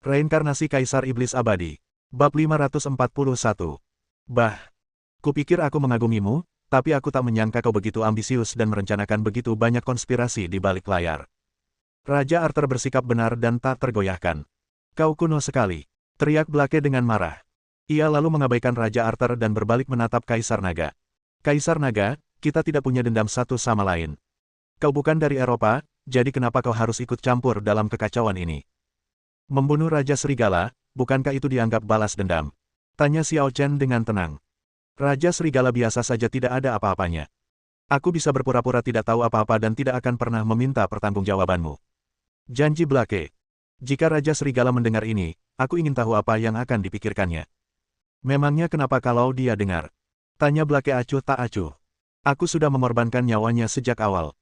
Reinkarnasi Kaisar Iblis Abadi. Bab 541. Bah, kupikir aku mengagumimu, tapi aku tak menyangka kau begitu ambisius dan merencanakan begitu banyak konspirasi di balik layar. Raja Arthur bersikap benar dan tak tergoyahkan. Kau kuno sekali, teriak Blake dengan marah. Ia lalu mengabaikan Raja Arthur dan berbalik menatap Kaisar Naga. Kaisar Naga, kita tidak punya dendam satu sama lain. Kau bukan dari Eropa, jadi kenapa kau harus ikut campur dalam kekacauan ini? Membunuh Raja Serigala, bukankah itu dianggap balas dendam? Tanya Xiao Chen dengan tenang. Raja Serigala biasa saja, tidak ada apa-apanya. Aku bisa berpura-pura tidak tahu apa-apa dan tidak akan pernah meminta pertanggungjawabanmu. Janji Blake. Jika Raja Serigala mendengar ini, aku ingin tahu apa yang akan dipikirkannya. Memangnya kenapa kalau dia dengar? Tanya Blake acuh tak acuh. Aku sudah mengorbankan nyawanya sejak awal.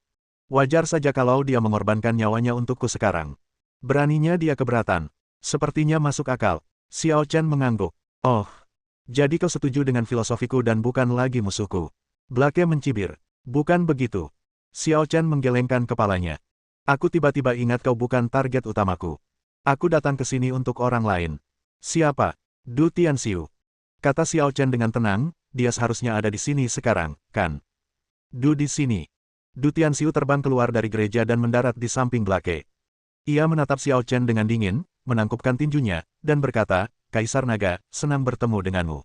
Wajar saja kalau dia mengorbankan nyawanya untukku sekarang. Beraninya dia keberatan. Sepertinya masuk akal. Xiao Chen mengangguk. Oh, jadi kau setuju dengan filosofiku dan bukan lagi musuhku. Blake mencibir. Bukan begitu. Xiao Chen menggelengkan kepalanya. Aku tiba-tiba ingat kau bukan target utamaku. Aku datang ke sini untuk orang lain. Siapa? Du Tianxiu. Kata Xiao Chen dengan tenang, dia seharusnya ada di sini sekarang, kan? Du di sini. Du Tianxiu terbang keluar dari gereja dan mendarat di samping Blake. Ia menatap Xiao Chen dengan dingin, menangkupkan tinjunya, dan berkata, Kaisar Naga, senang bertemu denganmu.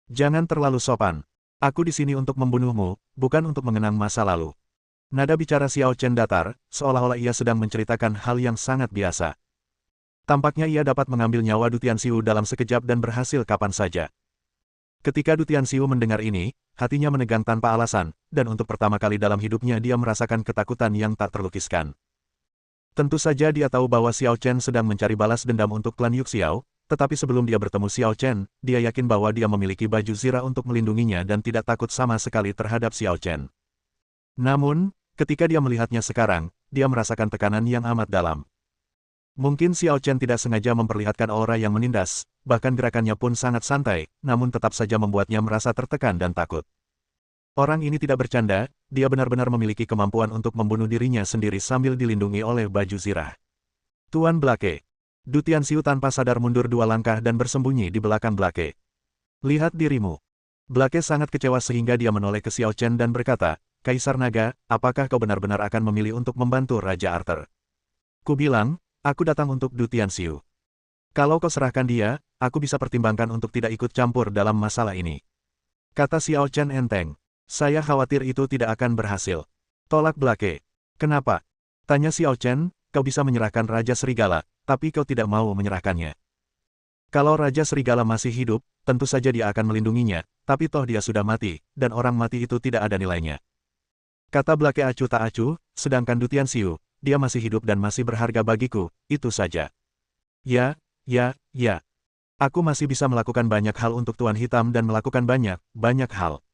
Jangan terlalu sopan. Aku di sini untuk membunuhmu, bukan untuk mengenang masa lalu. Nada bicara Xiao Chen datar, seolah-olah ia sedang menceritakan hal yang sangat biasa. Tampaknya ia dapat mengambil nyawa Du Tianxiu dalam sekejap dan berhasil kapan saja. Ketika Du Tianxiu mendengar ini, hatinya menegang tanpa alasan, dan untuk pertama kali dalam hidupnya dia merasakan ketakutan yang tak terlukiskan. Tentu saja dia tahu bahwa Xiao Chen sedang mencari balas dendam untuk klan Yuxiao, tetapi sebelum dia bertemu Xiao Chen, dia yakin bahwa dia memiliki baju zirah untuk melindunginya dan tidak takut sama sekali terhadap Xiao Chen. Namun, ketika dia melihatnya sekarang, dia merasakan tekanan yang amat dalam. Mungkin Xiao Chen tidak sengaja memperlihatkan aura yang menindas, bahkan gerakannya pun sangat santai, namun tetap saja membuatnya merasa tertekan dan takut. Orang ini tidak bercanda, dia benar-benar memiliki kemampuan untuk membunuh dirinya sendiri sambil dilindungi oleh baju zirah. Tuan Blake. Du Tianxiu tanpa sadar mundur 2 langkah dan bersembunyi di belakang Blake. Lihat dirimu. Blake sangat kecewa sehingga dia menoleh ke Xiao Chen dan berkata, Kaisar Naga, apakah kau benar-benar akan memilih untuk membantu Raja Arthur? Ku bilang, aku datang untuk Du Tianxiu. Kalau kau serahkan dia, aku bisa pertimbangkan untuk tidak ikut campur dalam masalah ini. Kata Xiao Chen enteng. Saya khawatir itu tidak akan berhasil. Tolak Blake. Kenapa? Tanya Xiao Chen, kau bisa menyerahkan Raja Serigala, tapi kau tidak mau menyerahkannya. Kalau Raja Serigala masih hidup, tentu saja dia akan melindunginya, tapi toh dia sudah mati, dan orang mati itu tidak ada nilainya. Kata Blake acuh tak acuh, sedangkan Du Tianxiu, dia masih hidup dan masih berharga bagiku, itu saja. Ya. Aku masih bisa melakukan banyak hal untuk Tuan Hitam dan melakukan banyak hal.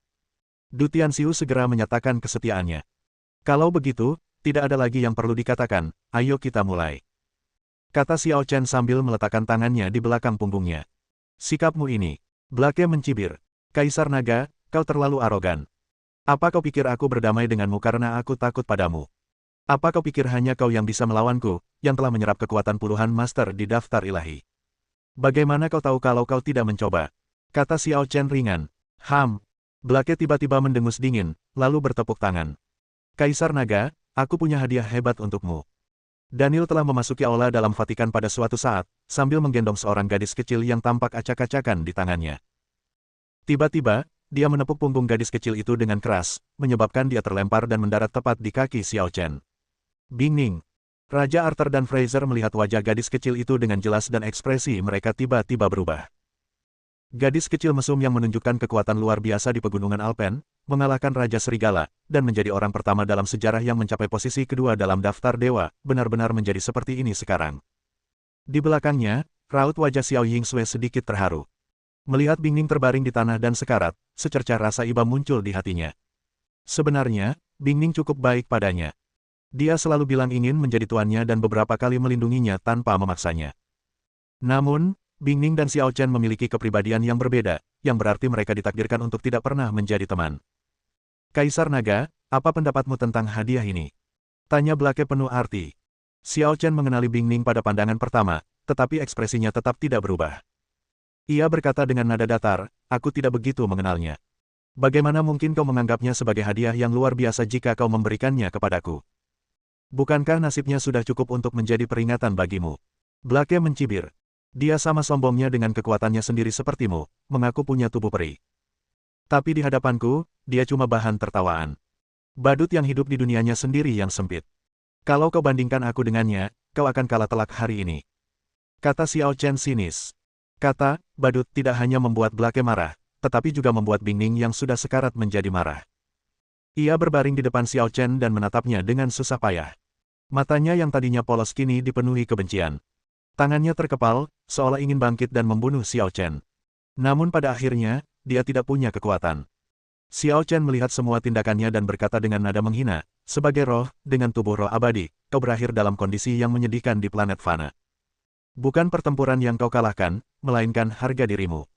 Du Tianxiu segera menyatakan kesetiaannya. Kalau begitu, tidak ada lagi yang perlu dikatakan, ayo kita mulai. Kata Xiao Chen sambil meletakkan tangannya di belakang punggungnya. Sikapmu ini. Blake mencibir. Kaisar Naga, kau terlalu arogan. Apa kau pikir aku berdamai denganmu karena aku takut padamu? Apa kau pikir hanya kau yang bisa melawanku, yang telah menyerap kekuatan puluhan master di daftar ilahi? Bagaimana kau tahu kalau kau tidak mencoba? Kata Xiao Chen ringan. Blake tiba-tiba mendengus dingin, lalu bertepuk tangan. Kaisar Naga, aku punya hadiah hebat untukmu. Daniel telah memasuki aula dalam Vatikan pada suatu saat, sambil menggendong seorang gadis kecil yang tampak acak-acakan di tangannya. Tiba-tiba, dia menepuk punggung gadis kecil itu dengan keras, menyebabkan dia terlempar dan mendarat tepat di kaki Xiao Chen. Bingning. Raja Arthur dan Fraser melihat wajah gadis kecil itu dengan jelas dan ekspresi mereka tiba-tiba berubah. Gadis kecil mesum yang menunjukkan kekuatan luar biasa di pegunungan Alpen, mengalahkan Raja Serigala, dan menjadi orang pertama dalam sejarah yang mencapai posisi kedua dalam daftar dewa, benar-benar menjadi seperti ini sekarang. Di belakangnya, raut wajah Xiao Yingsue sedikit terharu. Melihat Bingning terbaring di tanah dan sekarat, secercah rasa iba muncul di hatinya. Sebenarnya, Bingning cukup baik padanya. Dia selalu bilang ingin menjadi tuannya dan beberapa kali melindunginya tanpa memaksanya. Namun, Bingning dan Xiao Chen memiliki kepribadian yang berbeda, yang berarti mereka ditakdirkan untuk tidak pernah menjadi teman. Kaisar Naga, apa pendapatmu tentang hadiah ini? Tanya Blake penuh arti. Xiao Chen mengenali Bingning pada pandangan pertama, tetapi ekspresinya tetap tidak berubah. Ia berkata dengan nada datar, aku tidak begitu mengenalnya. Bagaimana mungkin kau menganggapnya sebagai hadiah yang luar biasa jika kau memberikannya kepadaku? Bukankah nasibnya sudah cukup untuk menjadi peringatan bagimu? Blake mencibir. Dia sama sombongnya dengan kekuatannya sendiri sepertimu, mengaku punya tubuh peri. Tapi di hadapanku, dia cuma bahan tertawaan. Badut yang hidup di dunianya sendiri yang sempit. Kalau kau bandingkan aku dengannya, kau akan kalah telak hari ini. Kata Xiao Chen sinis. Kata, badut tidak hanya membuat Blake marah, tetapi juga membuat Bingning yang sudah sekarat menjadi marah. Ia berbaring di depan Xiao Chen dan menatapnya dengan susah payah. Matanya yang tadinya polos kini dipenuhi kebencian. Tangannya terkepal, seolah ingin bangkit dan membunuh Xiao Chen. Namun pada akhirnya, dia tidak punya kekuatan. Xiao Chen melihat semua tindakannya dan berkata dengan nada menghina, sebagai roh, dengan tubuh roh abadi, kau berakhir dalam kondisi yang menyedihkan di planet Fana. Bukan pertempuran yang kau kalahkan, melainkan harga dirimu.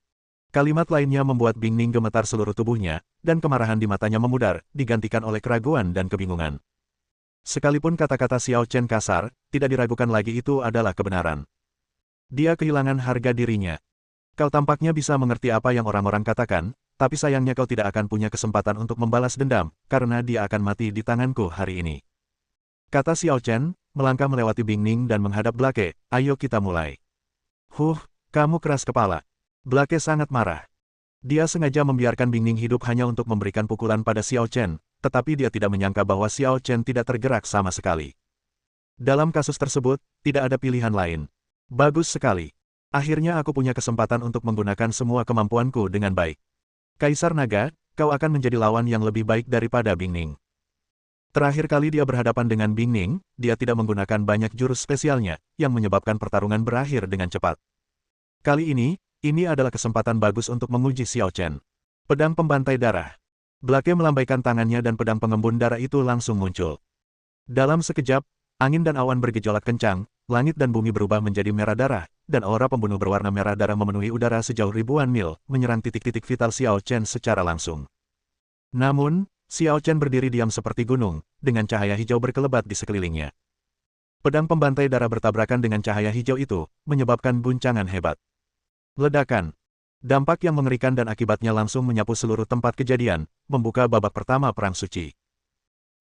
Kalimat lainnya membuat Bingning gemetar seluruh tubuhnya, dan kemarahan di matanya memudar, digantikan oleh keraguan dan kebingungan. Sekalipun kata-kata Xiao Chen kasar, tidak diragukan lagi itu adalah kebenaran. Dia kehilangan harga dirinya. Kau tampaknya bisa mengerti apa yang orang-orang katakan, tapi sayangnya kau tidak akan punya kesempatan untuk membalas dendam, karena dia akan mati di tanganku hari ini. Kata Xiao Chen, melangkah melewati Bingning dan menghadap Blake, ayo kita mulai. Kamu keras kepala. Blake sangat marah. Dia sengaja membiarkan Bingning hidup hanya untuk memberikan pukulan pada Xiao Chen, tetapi dia tidak menyangka bahwa Xiao Chen tidak tergerak sama sekali. Dalam kasus tersebut, tidak ada pilihan lain. Bagus sekali. Akhirnya aku punya kesempatan untuk menggunakan semua kemampuanku dengan baik. Kaisar Naga, kau akan menjadi lawan yang lebih baik daripada Bingning. Terakhir kali dia berhadapan dengan Bingning, dia tidak menggunakan banyak jurus spesialnya, yang menyebabkan pertarungan berakhir dengan cepat. Kali ini adalah kesempatan bagus untuk menguji Xiao Chen. Pedang pembantai darah. Blake melambaikan tangannya dan pedang pengembun darah itu langsung muncul. Dalam sekejap, angin dan awan bergejolak kencang, langit dan bumi berubah menjadi merah darah, dan aura pembunuh berwarna merah darah memenuhi udara sejauh ribuan mil, menyerang titik-titik vital Xiao Chen secara langsung. Namun, Xiao Chen berdiri diam seperti gunung, dengan cahaya hijau berkelebat di sekelilingnya. Pedang pembantai darah bertabrakan dengan cahaya hijau itu, menyebabkan guncangan hebat. Ledakan. Dampak yang mengerikan dan akibatnya langsung menyapu seluruh tempat kejadian, membuka babak pertama Perang Suci.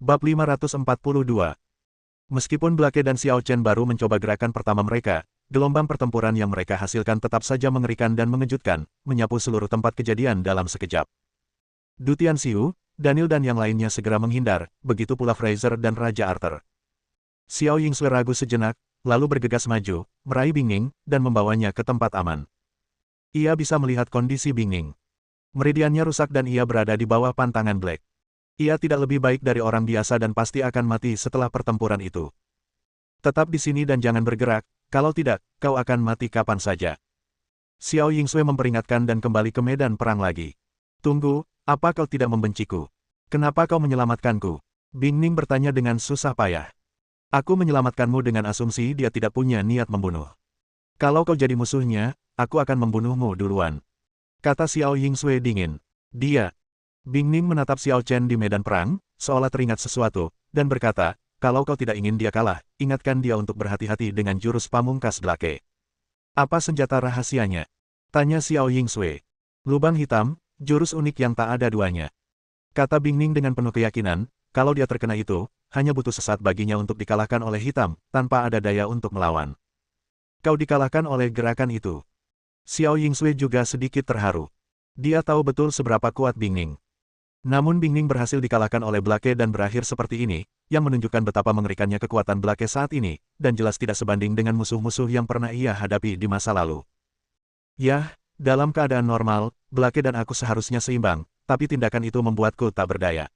Bab 542. Meskipun Blake dan Xiao Chen baru mencoba gerakan pertama mereka, gelombang pertempuran yang mereka hasilkan tetap saja mengerikan dan mengejutkan, menyapu seluruh tempat kejadian dalam sekejap. Du Tianxiu, Daniel dan yang lainnya segera menghindar, begitu pula Fraser dan Raja Arthur. Xiao Yingsui ragu sejenak, lalu bergegas maju, meraih Bingning, dan membawanya ke tempat aman. Ia bisa melihat kondisi Bingning. Meridiannya rusak dan ia berada di bawah pantangan Black. Ia tidak lebih baik dari orang biasa dan pasti akan mati setelah pertempuran itu. Tetap di sini dan jangan bergerak, kalau tidak, kau akan mati kapan saja. Xiao Yingsui memperingatkan dan kembali ke medan perang lagi. Tunggu, apa kau tidak membenciku? Kenapa kau menyelamatkanku? Bingning bertanya dengan susah payah. Aku menyelamatkanmu dengan asumsi dia tidak punya niat membunuh. Kalau kau jadi musuhnya, aku akan membunuhmu duluan. Kata Xiao Yingsui dingin. Dia. Bingning menatap Xiao Chen di medan perang, seolah teringat sesuatu, dan berkata, kalau kau tidak ingin dia kalah, ingatkan dia untuk berhati-hati dengan jurus pamungkas Blake. Apa senjata rahasianya? Tanya Xiao Yingsui. Lubang hitam, jurus unik yang tak ada duanya. Kata Bingning dengan penuh keyakinan, kalau dia terkena itu, hanya butuh sesaat baginya untuk dikalahkan oleh hitam, tanpa ada daya untuk melawan. Kau dikalahkan oleh gerakan itu. Xiao Yingsui juga sedikit terharu. Dia tahu betul seberapa kuat Bingning. Namun Bingning berhasil dikalahkan oleh Blake dan berakhir seperti ini, yang menunjukkan betapa mengerikannya kekuatan Blake saat ini, dan jelas tidak sebanding dengan musuh-musuh yang pernah ia hadapi di masa lalu. Yah, dalam keadaan normal, Blake dan aku seharusnya seimbang, tapi tindakan itu membuatku tak berdaya.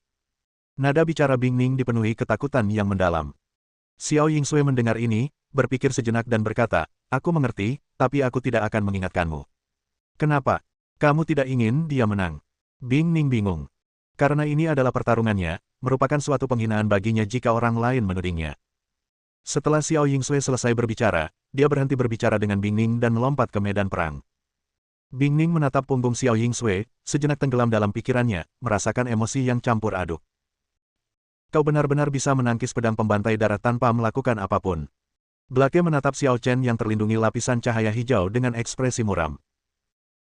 Nada bicara Bingning dipenuhi ketakutan yang mendalam. Xiao Yingsui mendengar ini, berpikir sejenak dan berkata, aku mengerti, tapi aku tidak akan mengingatkanmu. Kenapa? Kamu tidak ingin dia menang? Bingning bingung. Karena ini adalah pertarungannya, merupakan suatu penghinaan baginya jika orang lain menudingnya. Setelah Xiao Yingsui selesai berbicara, dia berhenti berbicara dengan Bingning dan melompat ke medan perang. Bingning menatap punggung Xiao Yingsui, sejenak tenggelam dalam pikirannya, merasakan emosi yang campur aduk. Kau benar-benar bisa menangkis pedang pembantai darah tanpa melakukan apapun. Blake menatap Xiao Chen yang terlindungi lapisan cahaya hijau dengan ekspresi muram.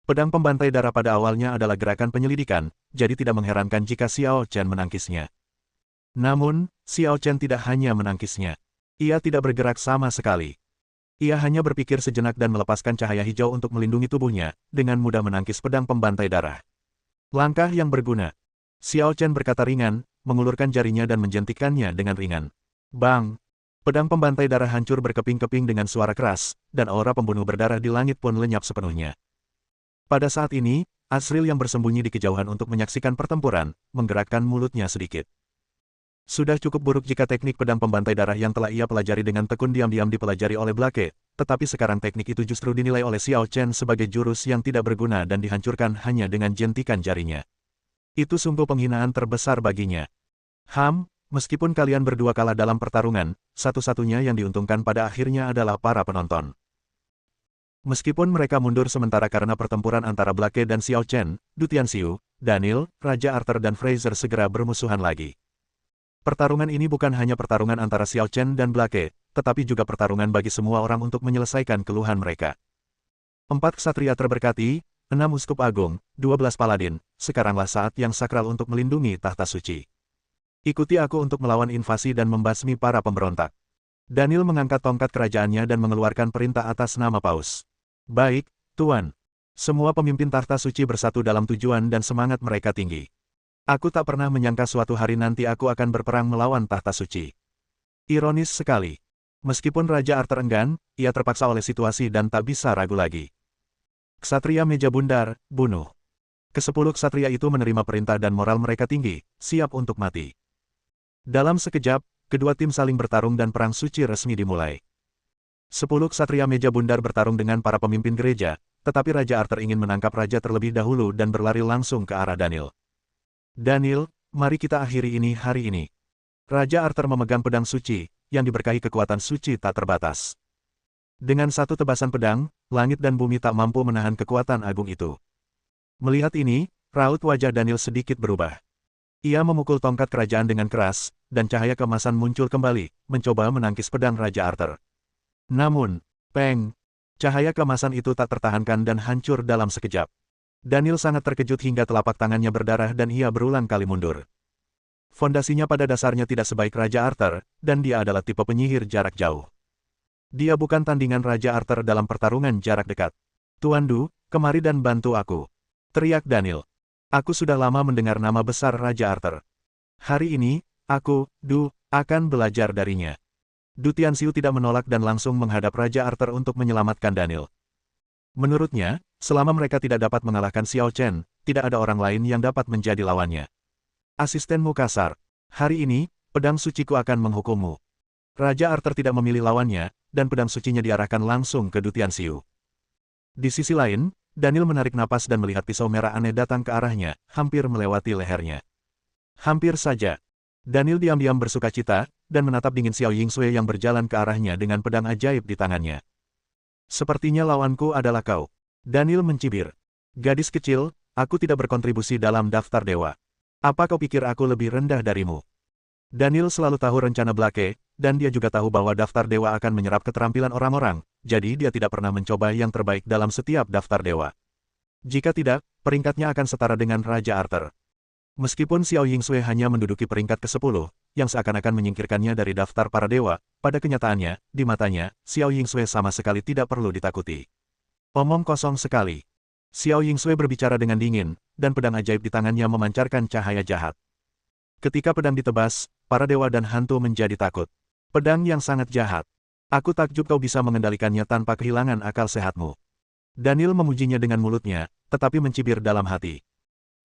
Pedang pembantai darah pada awalnya adalah gerakan penyelidikan, jadi tidak mengherankan jika Xiao Chen menangkisnya. Namun, Xiao Chen tidak hanya menangkisnya. Ia tidak bergerak sama sekali. Ia hanya berpikir sejenak dan melepaskan cahaya hijau untuk melindungi tubuhnya, dengan mudah menangkis pedang pembantai darah. Langkah yang berguna. Xiao Chen berkata ringan, mengulurkan jarinya dan menjentikannya dengan ringan. Bang! Pedang pembantai darah hancur berkeping-keping dengan suara keras, dan aura pembunuh berdarah di langit pun lenyap sepenuhnya. Pada saat ini, Asriel yang bersembunyi di kejauhan untuk menyaksikan pertempuran, menggerakkan mulutnya sedikit. Sudah cukup buruk jika teknik pedang pembantai darah yang telah ia pelajari dengan tekun diam-diam dipelajari oleh Blake, tetapi sekarang teknik itu justru dinilai oleh Xiao Chen sebagai jurus yang tidak berguna dan dihancurkan hanya dengan jentikan jarinya. Itu sungguh penghinaan terbesar baginya. Meskipun kalian berdua kalah dalam pertarungan, satu-satunya yang diuntungkan pada akhirnya adalah para penonton. Meskipun mereka mundur sementara karena pertempuran antara Blake dan Xiao Chen, Du Tianxiu, Daniel, Raja Arthur dan Fraser segera bermusuhan lagi. Pertarungan ini bukan hanya pertarungan antara Xiao Chen dan Blake, tetapi juga pertarungan bagi semua orang untuk menyelesaikan keluhan mereka. 4 ksatria terberkati, 6 uskup agung, 12 paladin, sekaranglah saat yang sakral untuk melindungi tahta suci. Ikuti aku untuk melawan invasi dan membasmi para pemberontak. Daniel mengangkat tongkat kerajaannya dan mengeluarkan perintah atas nama Paus. Baik, Tuan. Semua pemimpin tahta suci bersatu dalam tujuan dan semangat mereka tinggi. Aku tak pernah menyangka suatu hari nanti aku akan berperang melawan tahta suci. Ironis sekali. Meskipun Raja Arthur enggan, ia terpaksa oleh situasi dan tak bisa ragu lagi. Ksatria meja bundar, bunuh. Ke-10 ksatria itu menerima perintah dan moral mereka tinggi, siap untuk mati. Dalam sekejap, kedua tim saling bertarung dan perang suci resmi dimulai. 10 ksatria meja bundar bertarung dengan para pemimpin gereja, tetapi Raja Arthur ingin menangkap raja terlebih dahulu dan berlari langsung ke arah Daniel. Daniel, mari kita akhiri ini hari ini. Raja Arthur memegang pedang suci, yang diberkahi kekuatan suci tak terbatas. Dengan satu tebasan pedang, langit dan bumi tak mampu menahan kekuatan agung itu. Melihat ini, raut wajah Daniel sedikit berubah. Ia memukul tongkat kerajaan dengan keras, dan cahaya keemasan muncul kembali, mencoba menangkis pedang Raja Arthur. Namun, cahaya keemasan itu tak tertahankan dan hancur dalam sekejap. Daniel sangat terkejut hingga telapak tangannya berdarah dan ia berulang kali mundur. Fondasinya pada dasarnya tidak sebaik Raja Arthur, dan dia adalah tipe penyihir jarak jauh. Dia bukan tandingan Raja Arthur dalam pertarungan jarak dekat. Tuan Du, kemari dan bantu aku. Teriak Daniel. Aku sudah lama mendengar nama besar Raja Arthur. Hari ini, aku, Du, akan belajar darinya. Du Tianxiu tidak menolak dan langsung menghadap Raja Arthur untuk menyelamatkan Daniel. Menurutnya, selama mereka tidak dapat mengalahkan Xiao Chen, tidak ada orang lain yang dapat menjadi lawannya. Asistenmu kasar. Hari ini, pedang suciku akan menghukummu. Raja Arthur tidak memilih lawannya, dan pedang sucinya diarahkan langsung ke Du Tianxiu. Di sisi lain, Daniel menarik napas dan melihat pisau merah aneh datang ke arahnya, hampir melewati lehernya. Hampir saja. Daniel diam-diam bersukacita, dan menatap dingin Xiao Yingsui yang berjalan ke arahnya dengan pedang ajaib di tangannya. Sepertinya lawanku adalah kau. Daniel mencibir. Gadis kecil, aku tidak berkontribusi dalam daftar dewa. Apa kau pikir aku lebih rendah darimu? Daniel selalu tahu rencana Blake, dan dia juga tahu bahwa daftar dewa akan menyerap keterampilan orang-orang, jadi dia tidak pernah mencoba yang terbaik dalam setiap daftar dewa. Jika tidak, peringkatnya akan setara dengan Raja Arthur. Meskipun Xiao Yingsui hanya menduduki peringkat ke-10, yang seakan-akan menyingkirkannya dari daftar para dewa, pada kenyataannya, di matanya, Xiao Yingsui sama sekali tidak perlu ditakuti. Omong kosong sekali. Xiao Yingsui berbicara dengan dingin, dan pedang ajaib di tangannya memancarkan cahaya jahat. Ketika pedang ditebas, para dewa dan hantu menjadi takut. Pedang yang sangat jahat. Aku takjub kau bisa mengendalikannya tanpa kehilangan akal sehatmu. Daniel memujinya dengan mulutnya, tetapi mencibir dalam hati.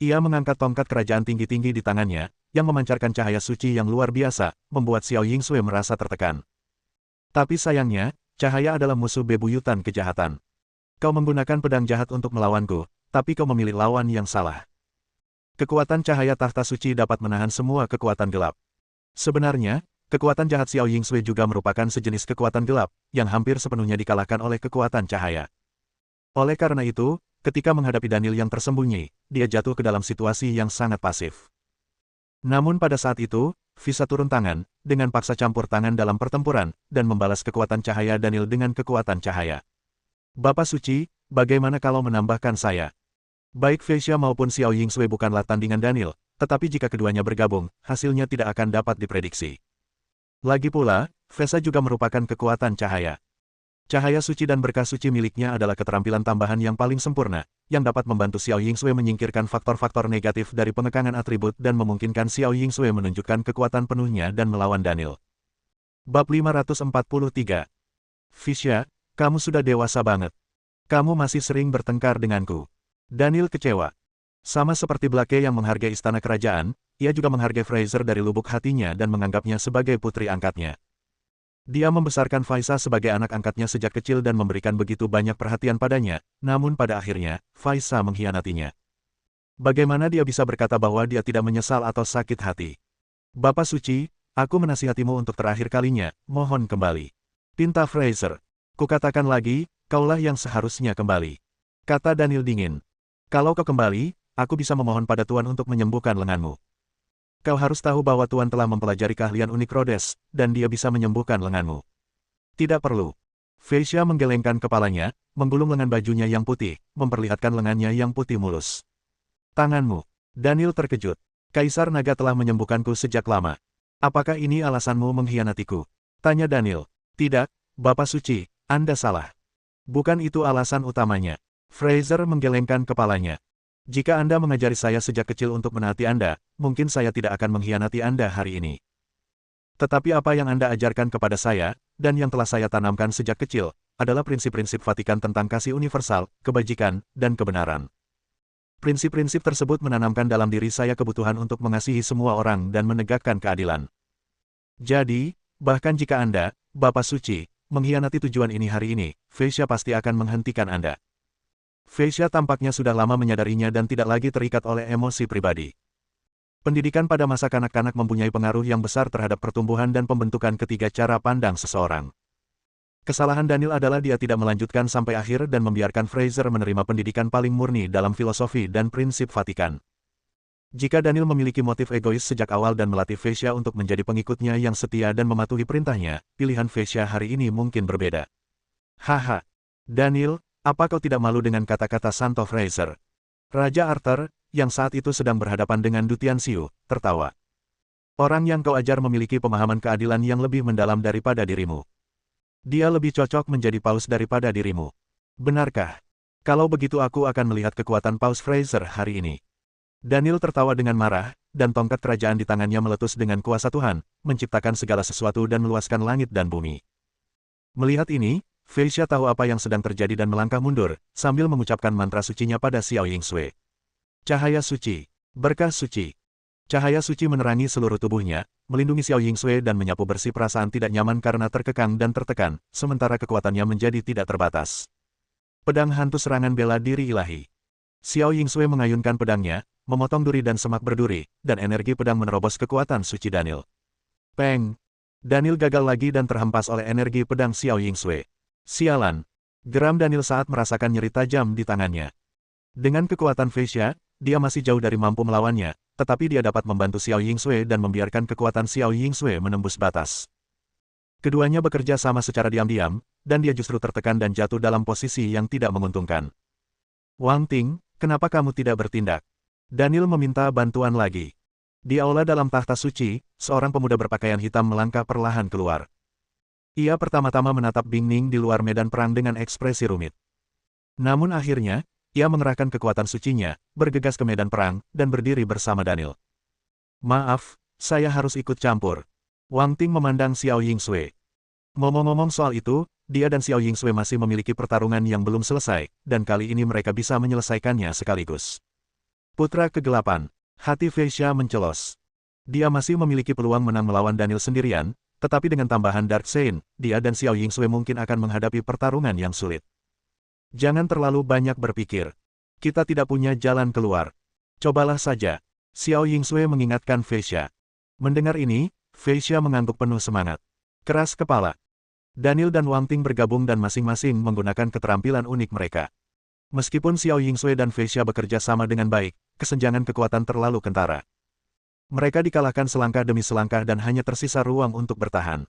Ia mengangkat tongkat kerajaan tinggi-tinggi di tangannya, yang memancarkan cahaya suci yang luar biasa, membuat Xiao Yingsui merasa tertekan. Tapi sayangnya, cahaya adalah musuh bebuyutan kejahatan. Kau menggunakan pedang jahat untuk melawanku, tapi kau memilih lawan yang salah. Kekuatan cahaya tahta suci dapat menahan semua kekuatan gelap. Sebenarnya, kekuatan jahat Xiao Yingsui juga merupakan sejenis kekuatan gelap, yang hampir sepenuhnya dikalahkan oleh kekuatan cahaya. Oleh karena itu, ketika menghadapi Daniel yang tersembunyi, dia jatuh ke dalam situasi yang sangat pasif. Namun pada saat itu, Visa turun tangan, dengan paksa campur tangan dalam pertempuran, dan membalas kekuatan cahaya Daniel dengan kekuatan cahaya. Bapak Suci, bagaimana kalau menambahkan saya? Baik Fei Xia maupun Xiao Yingsui bukanlah tandingan Daniel, tetapi jika keduanya bergabung, hasilnya tidak akan dapat diprediksi. Lagi pula, Vesa juga merupakan kekuatan cahaya. Cahaya suci dan berkah suci miliknya adalah keterampilan tambahan yang paling sempurna, yang dapat membantu Xiao Yingsui menyingkirkan faktor-faktor negatif dari pengekangan atribut dan memungkinkan Xiao Yingsui menunjukkan kekuatan penuhnya dan melawan Daniel. Bab 543. Fei Xia, kamu sudah dewasa banget. Kamu masih sering bertengkar denganku. Daniel kecewa. Sama seperti Blake yang menghargai istana kerajaan, ia juga menghargai Fraser dari lubuk hatinya dan menganggapnya sebagai putri angkatnya. Dia membesarkan Faisa sebagai anak angkatnya sejak kecil dan memberikan begitu banyak perhatian padanya, namun pada akhirnya, Faisa mengkhianatinya. Bagaimana dia bisa berkata bahwa dia tidak menyesal atau sakit hati? Bapak Suci, aku menasihatimu untuk terakhir kalinya, mohon kembali. Pinta Fraser. Kukatakan lagi, kaulah yang seharusnya kembali. Kata Daniel dingin. Kalau kau kembali, aku bisa memohon pada Tuan untuk menyembuhkan lenganmu. Kau harus tahu bahwa Tuan telah mempelajari keahlian unik Rhodes, dan dia bisa menyembuhkan lenganmu. Tidak perlu. Fei Xia menggelengkan kepalanya, menggulung lengan bajunya yang putih, memperlihatkan lengannya yang putih mulus. Tanganmu. Daniel terkejut. Kaisar Naga telah menyembuhkanku sejak lama. Apakah ini alasanmu mengkhianatiku? Tanya Daniel. Tidak, Bapak Suci, Anda salah. Bukan itu alasan utamanya. Fraser menggelengkan kepalanya. Jika Anda mengajari saya sejak kecil untuk menaati Anda, mungkin saya tidak akan mengkhianati Anda hari ini. Tetapi apa yang Anda ajarkan kepada saya, dan yang telah saya tanamkan sejak kecil, adalah prinsip-prinsip Vatikan tentang kasih universal, kebajikan, dan kebenaran. Prinsip-prinsip tersebut menanamkan dalam diri saya kebutuhan untuk mengasihi semua orang dan menegakkan keadilan. Jadi, bahkan jika Anda, Bapak Suci, mengkhianati tujuan ini hari ini, Fei Xia pasti akan menghentikan Anda. Fei Xia tampaknya sudah lama menyadarinya dan tidak lagi terikat oleh emosi pribadi. Pendidikan pada masa kanak-kanak mempunyai pengaruh yang besar terhadap pertumbuhan dan pembentukan ketiga cara pandang seseorang. Kesalahan Daniel adalah dia tidak melanjutkan sampai akhir dan membiarkan Fraser menerima pendidikan paling murni dalam filosofi dan prinsip Vatikan. Jika Daniel memiliki motif egois sejak awal dan melatih Fei Xia untuk menjadi pengikutnya yang setia dan mematuhi perintahnya, pilihan Fei Xia hari ini mungkin berbeda. Haha. Daniel, apa kau tidak malu dengan kata-kata Santo Fraser? Raja Arthur, yang saat itu sedang berhadapan dengan Du Tianxiu, tertawa. Orang yang kau ajar memiliki pemahaman keadilan yang lebih mendalam daripada dirimu. Dia lebih cocok menjadi paus daripada dirimu. Benarkah? Kalau begitu aku akan melihat kekuatan Paus Fraser hari ini. Daniel tertawa dengan marah, dan tongkat kerajaan di tangannya meletus dengan kuasa Tuhan, menciptakan segala sesuatu dan meluaskan langit dan bumi. Melihat ini, Fei Xia tahu apa yang sedang terjadi dan melangkah mundur, sambil mengucapkan mantra sucinya pada Xiao Yingsui. Cahaya suci. Berkah suci. Cahaya suci menerangi seluruh tubuhnya, melindungi Xiao Yingsui dan menyapu bersih perasaan tidak nyaman karena terkekang dan tertekan, sementara kekuatannya menjadi tidak terbatas. Pedang hantu serangan bela diri ilahi. Xiao Yingsui mengayunkan pedangnya, memotong duri dan semak berduri, dan energi pedang menerobos kekuatan suci Daniel. Peng! Daniel gagal lagi dan terhempas oleh energi pedang Xiao Yingsui. Sialan! Geram Daniel saat merasakan nyeri tajam di tangannya. Dengan kekuatan Fei Xia, dia masih jauh dari mampu melawannya, tetapi dia dapat membantu Xiao Yingsui dan membiarkan kekuatan Xiao Yingsui menembus batas. Keduanya bekerja sama secara diam-diam, dan dia justru tertekan dan jatuh dalam posisi yang tidak menguntungkan. Wang Ting, kenapa kamu tidak bertindak? Daniel meminta bantuan lagi. Di aula dalam tahta suci, seorang pemuda berpakaian hitam melangkah perlahan keluar. Ia pertama-tama menatap Bing Ning di luar medan perang dengan ekspresi rumit. Namun akhirnya, ia mengerahkan kekuatan sucinya, bergegas ke medan perang, dan berdiri bersama Daniel. Maaf, saya harus ikut campur. Wang Ting memandang Xiao Yingsui. Ngomong-ngomong soal itu, dia dan Xiao Yingsui masih memiliki pertarungan yang belum selesai, dan kali ini mereka bisa menyelesaikannya sekaligus. Putra Kegelapan. Hati Fei Xia mencelos. Dia masih memiliki peluang menang melawan Daniel sendirian, tetapi dengan tambahan Dark Saint, dia dan Xiao Yingsui mungkin akan menghadapi pertarungan yang sulit. Jangan terlalu banyak berpikir. Kita tidak punya jalan keluar. Cobalah saja. Xiao Yingsui mengingatkan Fei Xia. Mendengar ini, Fei Xia mengangguk penuh semangat. Keras kepala. Daniel dan Wang Ting bergabung dan masing-masing menggunakan keterampilan unik mereka. Meskipun Xiao Yingsui dan Fei Xia bekerja sama dengan baik, kesenjangan kekuatan terlalu kentara. Mereka dikalahkan selangkah demi selangkah dan hanya tersisa ruang untuk bertahan.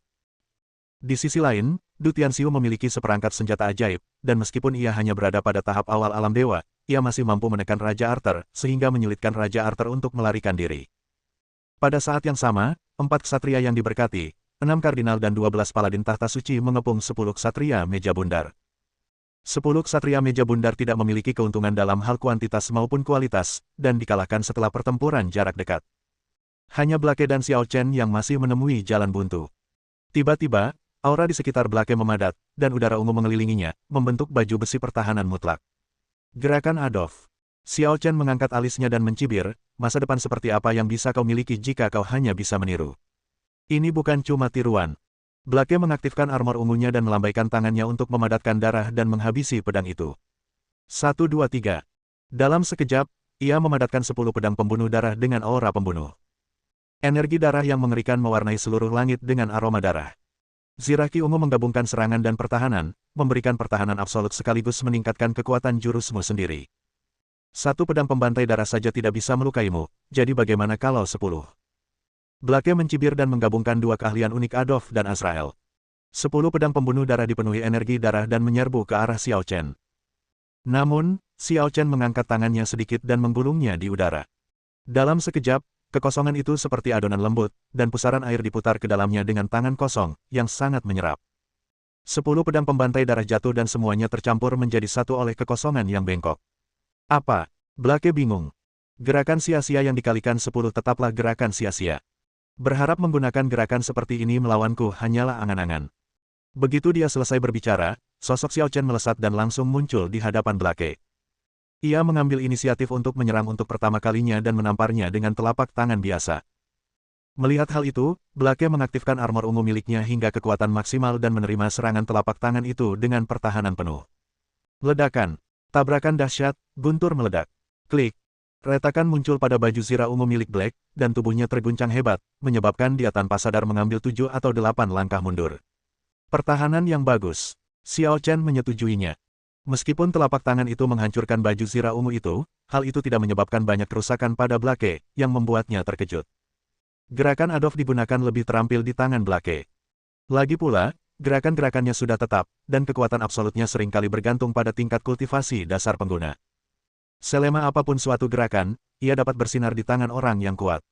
Di sisi lain, Du Tianxiu memiliki seperangkat senjata ajaib, dan meskipun ia hanya berada pada tahap awal alam dewa, ia masih mampu menekan Raja Arthur, sehingga menyulitkan Raja Arthur untuk melarikan diri. Pada saat yang sama, 4 ksatria yang diberkati, 6 kardinal dan 12 paladin tahta suci mengepung 10 ksatria meja bundar. 10 ksatria meja bundar tidak memiliki keuntungan dalam hal kuantitas maupun kualitas, dan dikalahkan setelah pertempuran jarak dekat. Hanya Blake dan Xiao Chen yang masih menemui jalan buntu. Tiba-tiba, aura di sekitar Blake memadat, dan udara ungu mengelilinginya, membentuk baju besi pertahanan mutlak. Gerakan Adolf. Xiao Chen mengangkat alisnya dan mencibir, masa depan seperti apa yang bisa kau miliki jika kau hanya bisa meniru. Ini bukan cuma tiruan. Blake mengaktifkan armor ungunya dan melambaikan tangannya untuk memadatkan darah dan menghabisi pedang itu. 1, 2, 3. Dalam sekejap, ia memadatkan 10 pedang pembunuh darah dengan aura pembunuh. Energi darah yang mengerikan mewarnai seluruh langit dengan aroma darah. Ziraki ungu menggabungkan serangan dan pertahanan, memberikan pertahanan absolut sekaligus meningkatkan kekuatan jurusmu sendiri. 1 pedang pembantai darah saja tidak bisa melukaimu, jadi bagaimana kalau 10? Blake mencibir dan menggabungkan 2 keahlian unik Adolf dan Azrael. 10 pedang pembunuh darah dipenuhi energi darah dan menyerbu ke arah Xiao Chen. Namun, Xiao Chen mengangkat tangannya sedikit dan menggulungnya di udara. Dalam sekejap, kekosongan itu seperti adonan lembut, dan pusaran air diputar ke dalamnya dengan tangan kosong, yang sangat menyerap. 10 pedang pembantai darah jatuh dan semuanya tercampur menjadi satu oleh kekosongan yang bengkok. Apa? Blake bingung. Gerakan sia-sia yang dikalikan 10 tetaplah gerakan sia-sia. Berharap menggunakan gerakan seperti ini melawanku hanyalah angan-angan. Begitu dia selesai berbicara, sosok Xiao Chen melesat dan langsung muncul di hadapan Blake. Ia mengambil inisiatif untuk menyerang untuk pertama kalinya dan menamparnya dengan telapak tangan biasa. Melihat hal itu, Blake mengaktifkan armor ungu miliknya hingga kekuatan maksimal dan menerima serangan telapak tangan itu dengan pertahanan penuh. Ledakan. Tabrakan dahsyat, guntur meledak. Klik. Retakan muncul pada baju zirah ungu milik Blake, dan tubuhnya terguncang hebat, menyebabkan dia tanpa sadar mengambil 7 atau 8 langkah mundur. Pertahanan yang bagus. Xiao Chen menyetujuinya. Meskipun telapak tangan itu menghancurkan baju zirah ungu itu, hal itu tidak menyebabkan banyak kerusakan pada Blake, yang membuatnya terkejut. Gerakan Adolf digunakan lebih terampil di tangan Blake. Lagi pula, gerakan-gerakannya sudah tetap, dan kekuatan absolutnya seringkali bergantung pada tingkat kultivasi dasar pengguna. Selema apapun suatu gerakan, ia dapat bersinar di tangan orang yang kuat.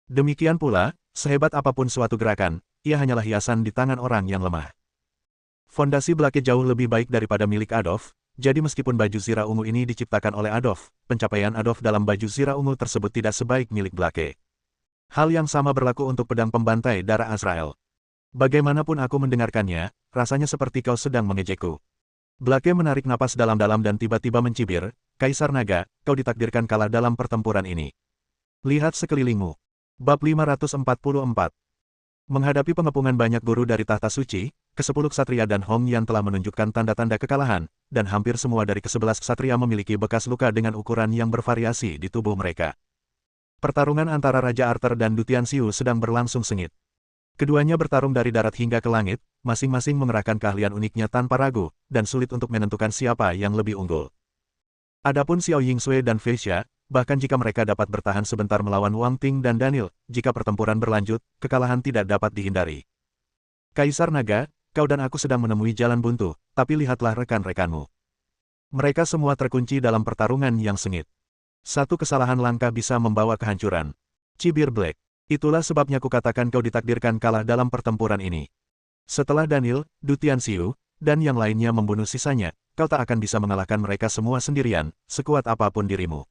Demikian pula, sehebat apapun suatu gerakan, ia hanyalah hiasan di tangan orang yang lemah. Fondasi Blake jauh lebih baik daripada milik Adolf, jadi meskipun baju zirah ungu ini diciptakan oleh Adolf, pencapaian Adolf dalam baju zirah ungu tersebut tidak sebaik milik Blake. Hal yang sama berlaku untuk pedang pembantai darah Azrael. Bagaimanapun aku mendengarkannya, rasanya seperti kau sedang mengejekku. Blake menarik napas dalam-dalam dan tiba-tiba mencibir, Kaisar Naga, kau ditakdirkan kalah dalam pertempuran ini. Lihat sekelilingmu. Bab 544. Menghadapi pengepungan banyak guru dari tahta suci, ke-10 ksatria dan Hong Yan telah menunjukkan tanda-tanda kekalahan, dan hampir semua dari ke-11 ksatria memiliki bekas luka dengan ukuran yang bervariasi di tubuh mereka. Pertarungan antara Raja Arthur dan Du Tianxiu sedang berlangsung sengit. Keduanya bertarung dari darat hingga ke langit, masing-masing mengerahkan keahlian uniknya tanpa ragu, dan sulit untuk menentukan siapa yang lebih unggul. Adapun Xiao Yingsui dan Fei Xia, bahkan jika mereka dapat bertahan sebentar melawan Wang Ting dan Daniel, jika pertempuran berlanjut, kekalahan tidak dapat dihindari. Kaisar Naga, kau dan aku sedang menemui jalan buntu, tapi lihatlah rekan-rekanmu. Mereka semua terkunci dalam pertarungan yang sengit. Satu kesalahan langkah bisa membawa kehancuran. Cibir Blake. Itulah sebabnya kukatakan kau ditakdirkan kalah dalam pertempuran ini. Setelah Daniel, Du Tianxiu, dan yang lainnya membunuh sisanya, kau tak akan bisa mengalahkan mereka semua sendirian, sekuat apapun dirimu.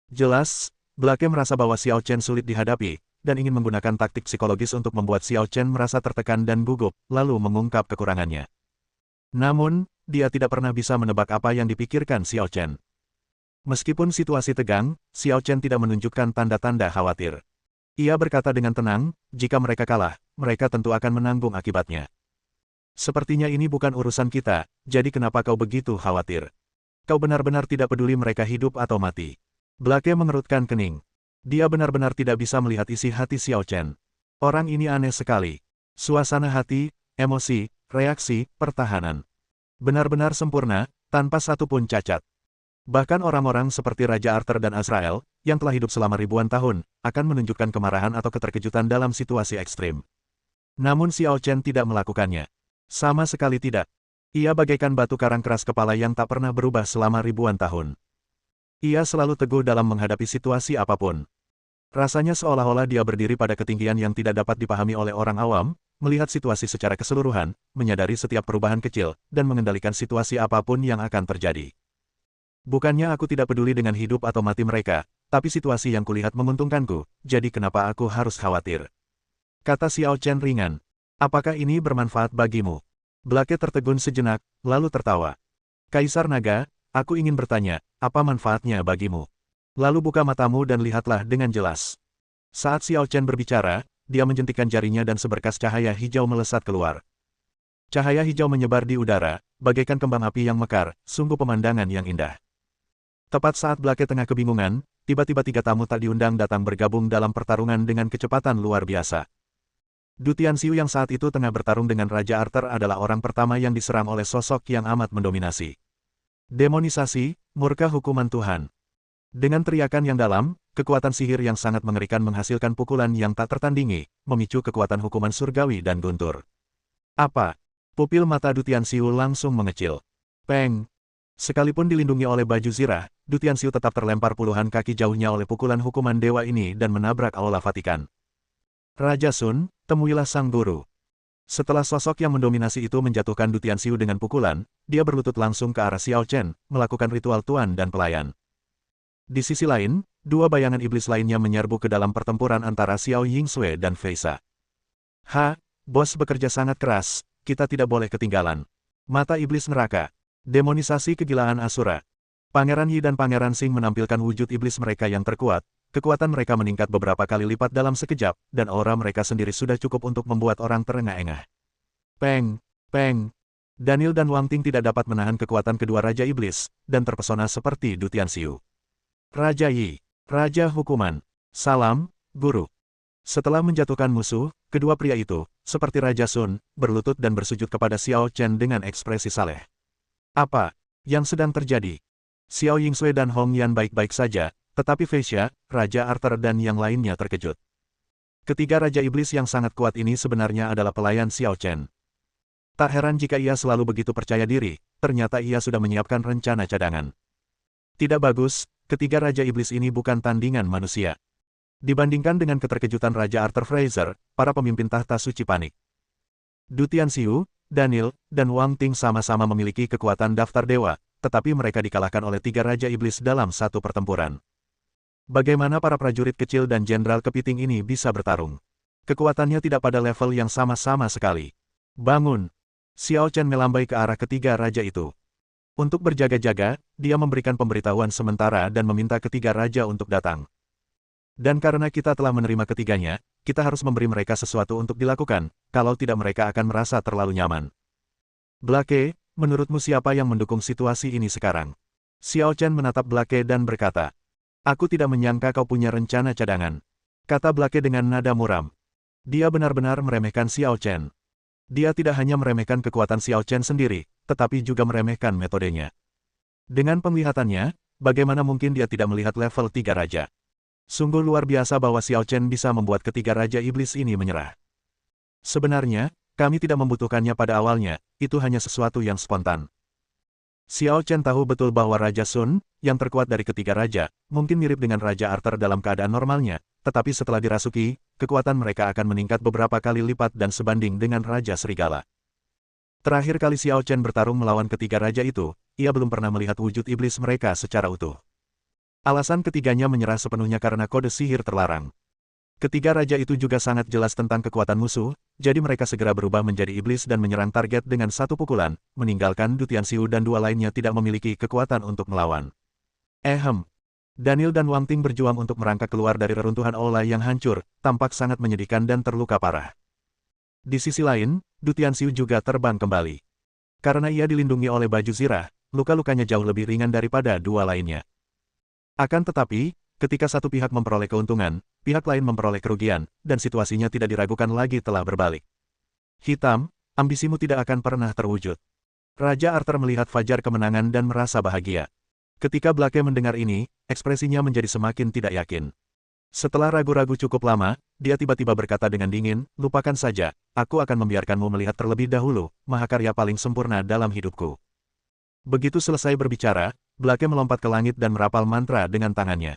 Jelas, Blake merasa bahwa Xiao Chen sulit dihadapi, dan ingin menggunakan taktik psikologis untuk membuat Xiao Chen merasa tertekan dan gugup, lalu mengungkap kekurangannya. Namun, dia tidak pernah bisa menebak apa yang dipikirkan Xiao Chen. Meskipun situasi tegang, Xiao Chen tidak menunjukkan tanda-tanda khawatir. Ia berkata dengan tenang, jika mereka kalah, mereka tentu akan menanggung akibatnya. Sepertinya ini bukan urusan kita, jadi kenapa kau begitu khawatir? Kau benar-benar tidak peduli mereka hidup atau mati. Blake mengerutkan kening. Dia benar-benar tidak bisa melihat isi hati Xiao Chen. Orang ini aneh sekali. Suasana hati, emosi, reaksi, pertahanan. Benar-benar sempurna, tanpa satu pun cacat. Bahkan orang-orang seperti Raja Arthur dan Azrael, yang telah hidup selama ribuan tahun, akan menunjukkan kemarahan atau keterkejutan dalam situasi ekstrim. Namun Xiao Chen tidak melakukannya. Sama sekali tidak. Ia bagaikan batu karang keras kepala yang tak pernah berubah selama ribuan tahun. Ia selalu teguh dalam menghadapi situasi apapun. Rasanya seolah-olah dia berdiri pada ketinggian yang tidak dapat dipahami oleh orang awam, melihat situasi secara keseluruhan, menyadari setiap perubahan kecil, dan mengendalikan situasi apapun yang akan terjadi. Bukannya aku tidak peduli dengan hidup atau mati mereka, tapi situasi yang kulihat menguntungkanku, jadi kenapa aku harus khawatir? Kata Xiao Chen ringan. Apakah ini bermanfaat bagimu? Blake tertegun sejenak, lalu tertawa. Kaisar Naga, aku ingin bertanya, apa manfaatnya bagimu? Lalu buka matamu dan lihatlah dengan jelas. Saat Xiao Chen berbicara, dia menjentikkan jarinya dan seberkas cahaya hijau melesat keluar. Cahaya hijau menyebar di udara, bagaikan kembang api yang mekar, sungguh pemandangan yang indah. Tepat saat Blake tengah kebingungan, tiba-tiba 3 tamu tak diundang datang bergabung dalam pertarungan dengan kecepatan luar biasa. Du Tianxiu yang saat itu tengah bertarung dengan Raja Arthur adalah orang pertama yang diserang oleh sosok yang amat mendominasi. Demonisasi, murka hukuman Tuhan. Dengan teriakan yang dalam, kekuatan sihir yang sangat mengerikan menghasilkan pukulan yang tak tertandingi, memicu kekuatan hukuman surgawi dan guntur. Apa? Pupil mata Du Tianxiu langsung mengecil. Peng! Sekalipun dilindungi oleh baju zirah, Du Tianxiu tetap terlempar puluhan kaki jauhnya oleh pukulan hukuman dewa ini dan menabrak Aula Vatikan. Raja Sun, temuilah sang guru. Setelah sosok yang mendominasi itu menjatuhkan Du Tianxiu dengan pukulan, dia berlutut langsung ke arah Xiao Chen, melakukan ritual tuan dan pelayan. Di sisi lain, 2 bayangan iblis lainnya menyerbu ke dalam pertempuran antara Xiao Yingsui dan Fei Sa. Bos bekerja sangat keras, kita tidak boleh ketinggalan. Mata iblis neraka. Demonisasi kegilaan Asura. Pangeran Yi dan Pangeran Xing menampilkan wujud iblis mereka yang terkuat, kekuatan mereka meningkat beberapa kali lipat dalam sekejap, dan aura mereka sendiri sudah cukup untuk membuat orang terengah-engah. Peng! Peng! Daniel dan Wang Ting tidak dapat menahan kekuatan kedua Raja Iblis, dan terpesona seperti Du Tianxiu. Raja Yi, Raja Hukuman. Salam, Guru. Setelah menjatuhkan musuh, kedua pria itu, seperti Raja Sun, berlutut dan bersujud kepada Xiao Chen dengan ekspresi saleh. Apa yang sedang terjadi? Xiao Yingsui dan Hong Yan baik-baik saja, tetapi Fei Xia, Raja Arthur dan yang lainnya terkejut. Ketiga Raja Iblis yang sangat kuat ini sebenarnya adalah pelayan Xiao Chen. Tak heran jika ia selalu begitu percaya diri, ternyata ia sudah menyiapkan rencana cadangan. Tidak bagus, ketiga Raja Iblis ini bukan tandingan manusia. Dibandingkan dengan keterkejutan Raja Arthur Fraser, para pemimpin tahta suci panik. Du Tianxiu, Daniel, dan Wang Ting sama-sama memiliki kekuatan daftar dewa, tetapi mereka dikalahkan oleh 3 Raja Iblis dalam satu pertempuran. Bagaimana para prajurit kecil dan jenderal kepiting ini bisa bertarung? Kekuatannya tidak pada level yang sama-sama sekali. Bangun! Xiao Chen melambai ke arah ketiga raja itu. Untuk berjaga-jaga, dia memberikan pemberitahuan sementara dan meminta ketiga raja untuk datang. Dan karena kita telah menerima ketiganya, kita harus memberi mereka sesuatu untuk dilakukan, kalau tidak mereka akan merasa terlalu nyaman. Blake, menurutmu siapa yang mendukung situasi ini sekarang? Xiao Chen menatap Blake dan berkata, aku tidak menyangka kau punya rencana cadangan. Kata Blake dengan nada muram. Dia benar-benar meremehkan Xiao Chen. Dia tidak hanya meremehkan kekuatan Xiao Chen sendiri, tetapi juga meremehkan metodenya. Dengan penglihatannya, bagaimana mungkin dia tidak melihat level 3 raja? Sungguh luar biasa bahwa Xiao Chen bisa membuat ketiga Raja Iblis ini menyerah. Sebenarnya, kami tidak membutuhkannya pada awalnya, itu hanya sesuatu yang spontan. Xiao Chen tahu betul bahwa Raja Sun, yang terkuat dari ketiga raja, mungkin mirip dengan Raja Arthur dalam keadaan normalnya, tetapi setelah dirasuki, kekuatan mereka akan meningkat beberapa kali lipat dan sebanding dengan Raja Serigala. Terakhir kali Xiao Chen bertarung melawan ketiga raja itu, ia belum pernah melihat wujud iblis mereka secara utuh. Alasan ketiganya menyerah sepenuhnya karena kode sihir terlarang. Ketiga raja itu juga sangat jelas tentang kekuatan musuh, jadi mereka segera berubah menjadi iblis dan menyerang target dengan satu pukulan, meninggalkan Du Tianxiu dan 2 lainnya tidak memiliki kekuatan untuk melawan. Daniel dan Wang Ting berjuang untuk merangkak keluar dari reruntuhan aula yang hancur, tampak sangat menyedihkan dan terluka parah. Di sisi lain, Du Tianxiu juga terbang kembali. Karena ia dilindungi oleh baju zirah, luka-lukanya jauh lebih ringan daripada 2 lainnya. Akan tetapi, ketika satu pihak memperoleh keuntungan, pihak lain memperoleh kerugian, dan situasinya tidak diragukan lagi telah berbalik. Hitam, ambisimu tidak akan pernah terwujud. Raja Arthur melihat fajar kemenangan dan merasa bahagia. Ketika Blake mendengar ini, ekspresinya menjadi semakin tidak yakin. Setelah ragu-ragu cukup lama, dia tiba-tiba berkata dengan dingin, lupakan saja, aku akan membiarkanmu melihat terlebih dahulu, mahakarya paling sempurna dalam hidupku. Begitu selesai berbicara, Blake melompat ke langit dan merapal mantra dengan tangannya.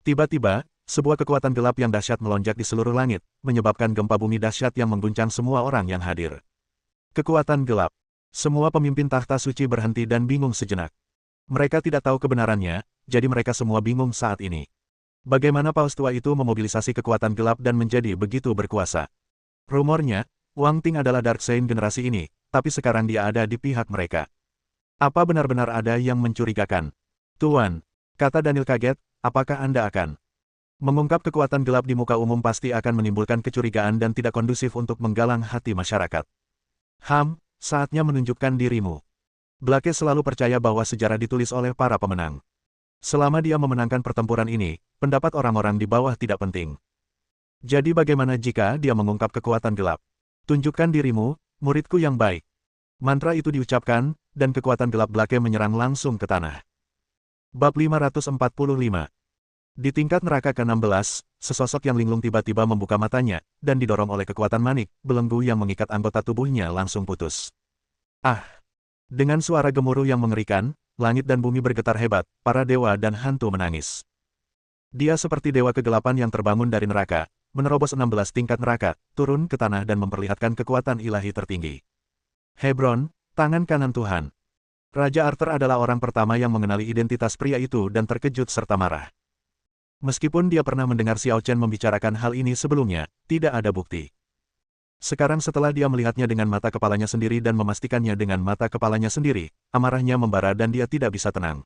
Tiba-tiba, sebuah kekuatan gelap yang dahsyat melonjak di seluruh langit, menyebabkan gempa bumi dahsyat yang mengguncang semua orang yang hadir. Kekuatan gelap. Semua pemimpin tahta suci berhenti dan bingung sejenak. Mereka tidak tahu kebenarannya, jadi mereka semua bingung saat ini. Bagaimana paus tua itu memobilisasi kekuatan gelap dan menjadi begitu berkuasa? Rumornya, Wang Ting adalah Dark Saint generasi ini, tapi sekarang dia ada di pihak mereka. Apa benar-benar ada yang mencurigakan? Tuan, kata Daniel kaget, apakah Anda akan mengungkap kekuatan gelap di muka umum pasti akan menimbulkan kecurigaan dan tidak kondusif untuk menggalang hati masyarakat. Saatnya menunjukkan dirimu. Blake selalu percaya bahwa sejarah ditulis oleh para pemenang. Selama dia memenangkan pertempuran ini, pendapat orang-orang di bawah tidak penting. Jadi bagaimana jika dia mengungkap kekuatan gelap? Tunjukkan dirimu, muridku yang baik. Mantra itu diucapkan, dan kekuatan gelap Blake menyerang langsung ke tanah. Bab 545. Di tingkat neraka ke-16, sesosok yang linglung tiba-tiba membuka matanya, dan didorong oleh kekuatan manik, belenggu yang mengikat anggota tubuhnya langsung putus. Ah! Dengan suara gemuruh yang mengerikan, langit dan bumi bergetar hebat, para dewa dan hantu menangis. Dia seperti dewa kegelapan yang terbangun dari neraka, menerobos 16 tingkat neraka, turun ke tanah dan memperlihatkan kekuatan ilahi tertinggi. Hebron, tangan kanan Tuhan. Raja Arthur adalah orang pertama yang mengenali identitas pria itu dan terkejut serta marah. Meskipun dia pernah mendengar Xiao Chen membicarakan hal ini sebelumnya, tidak ada bukti. Sekarang setelah dia melihatnya dengan mata kepalanya sendiri dan memastikannya dengan mata kepalanya sendiri, amarahnya membara dan dia tidak bisa tenang.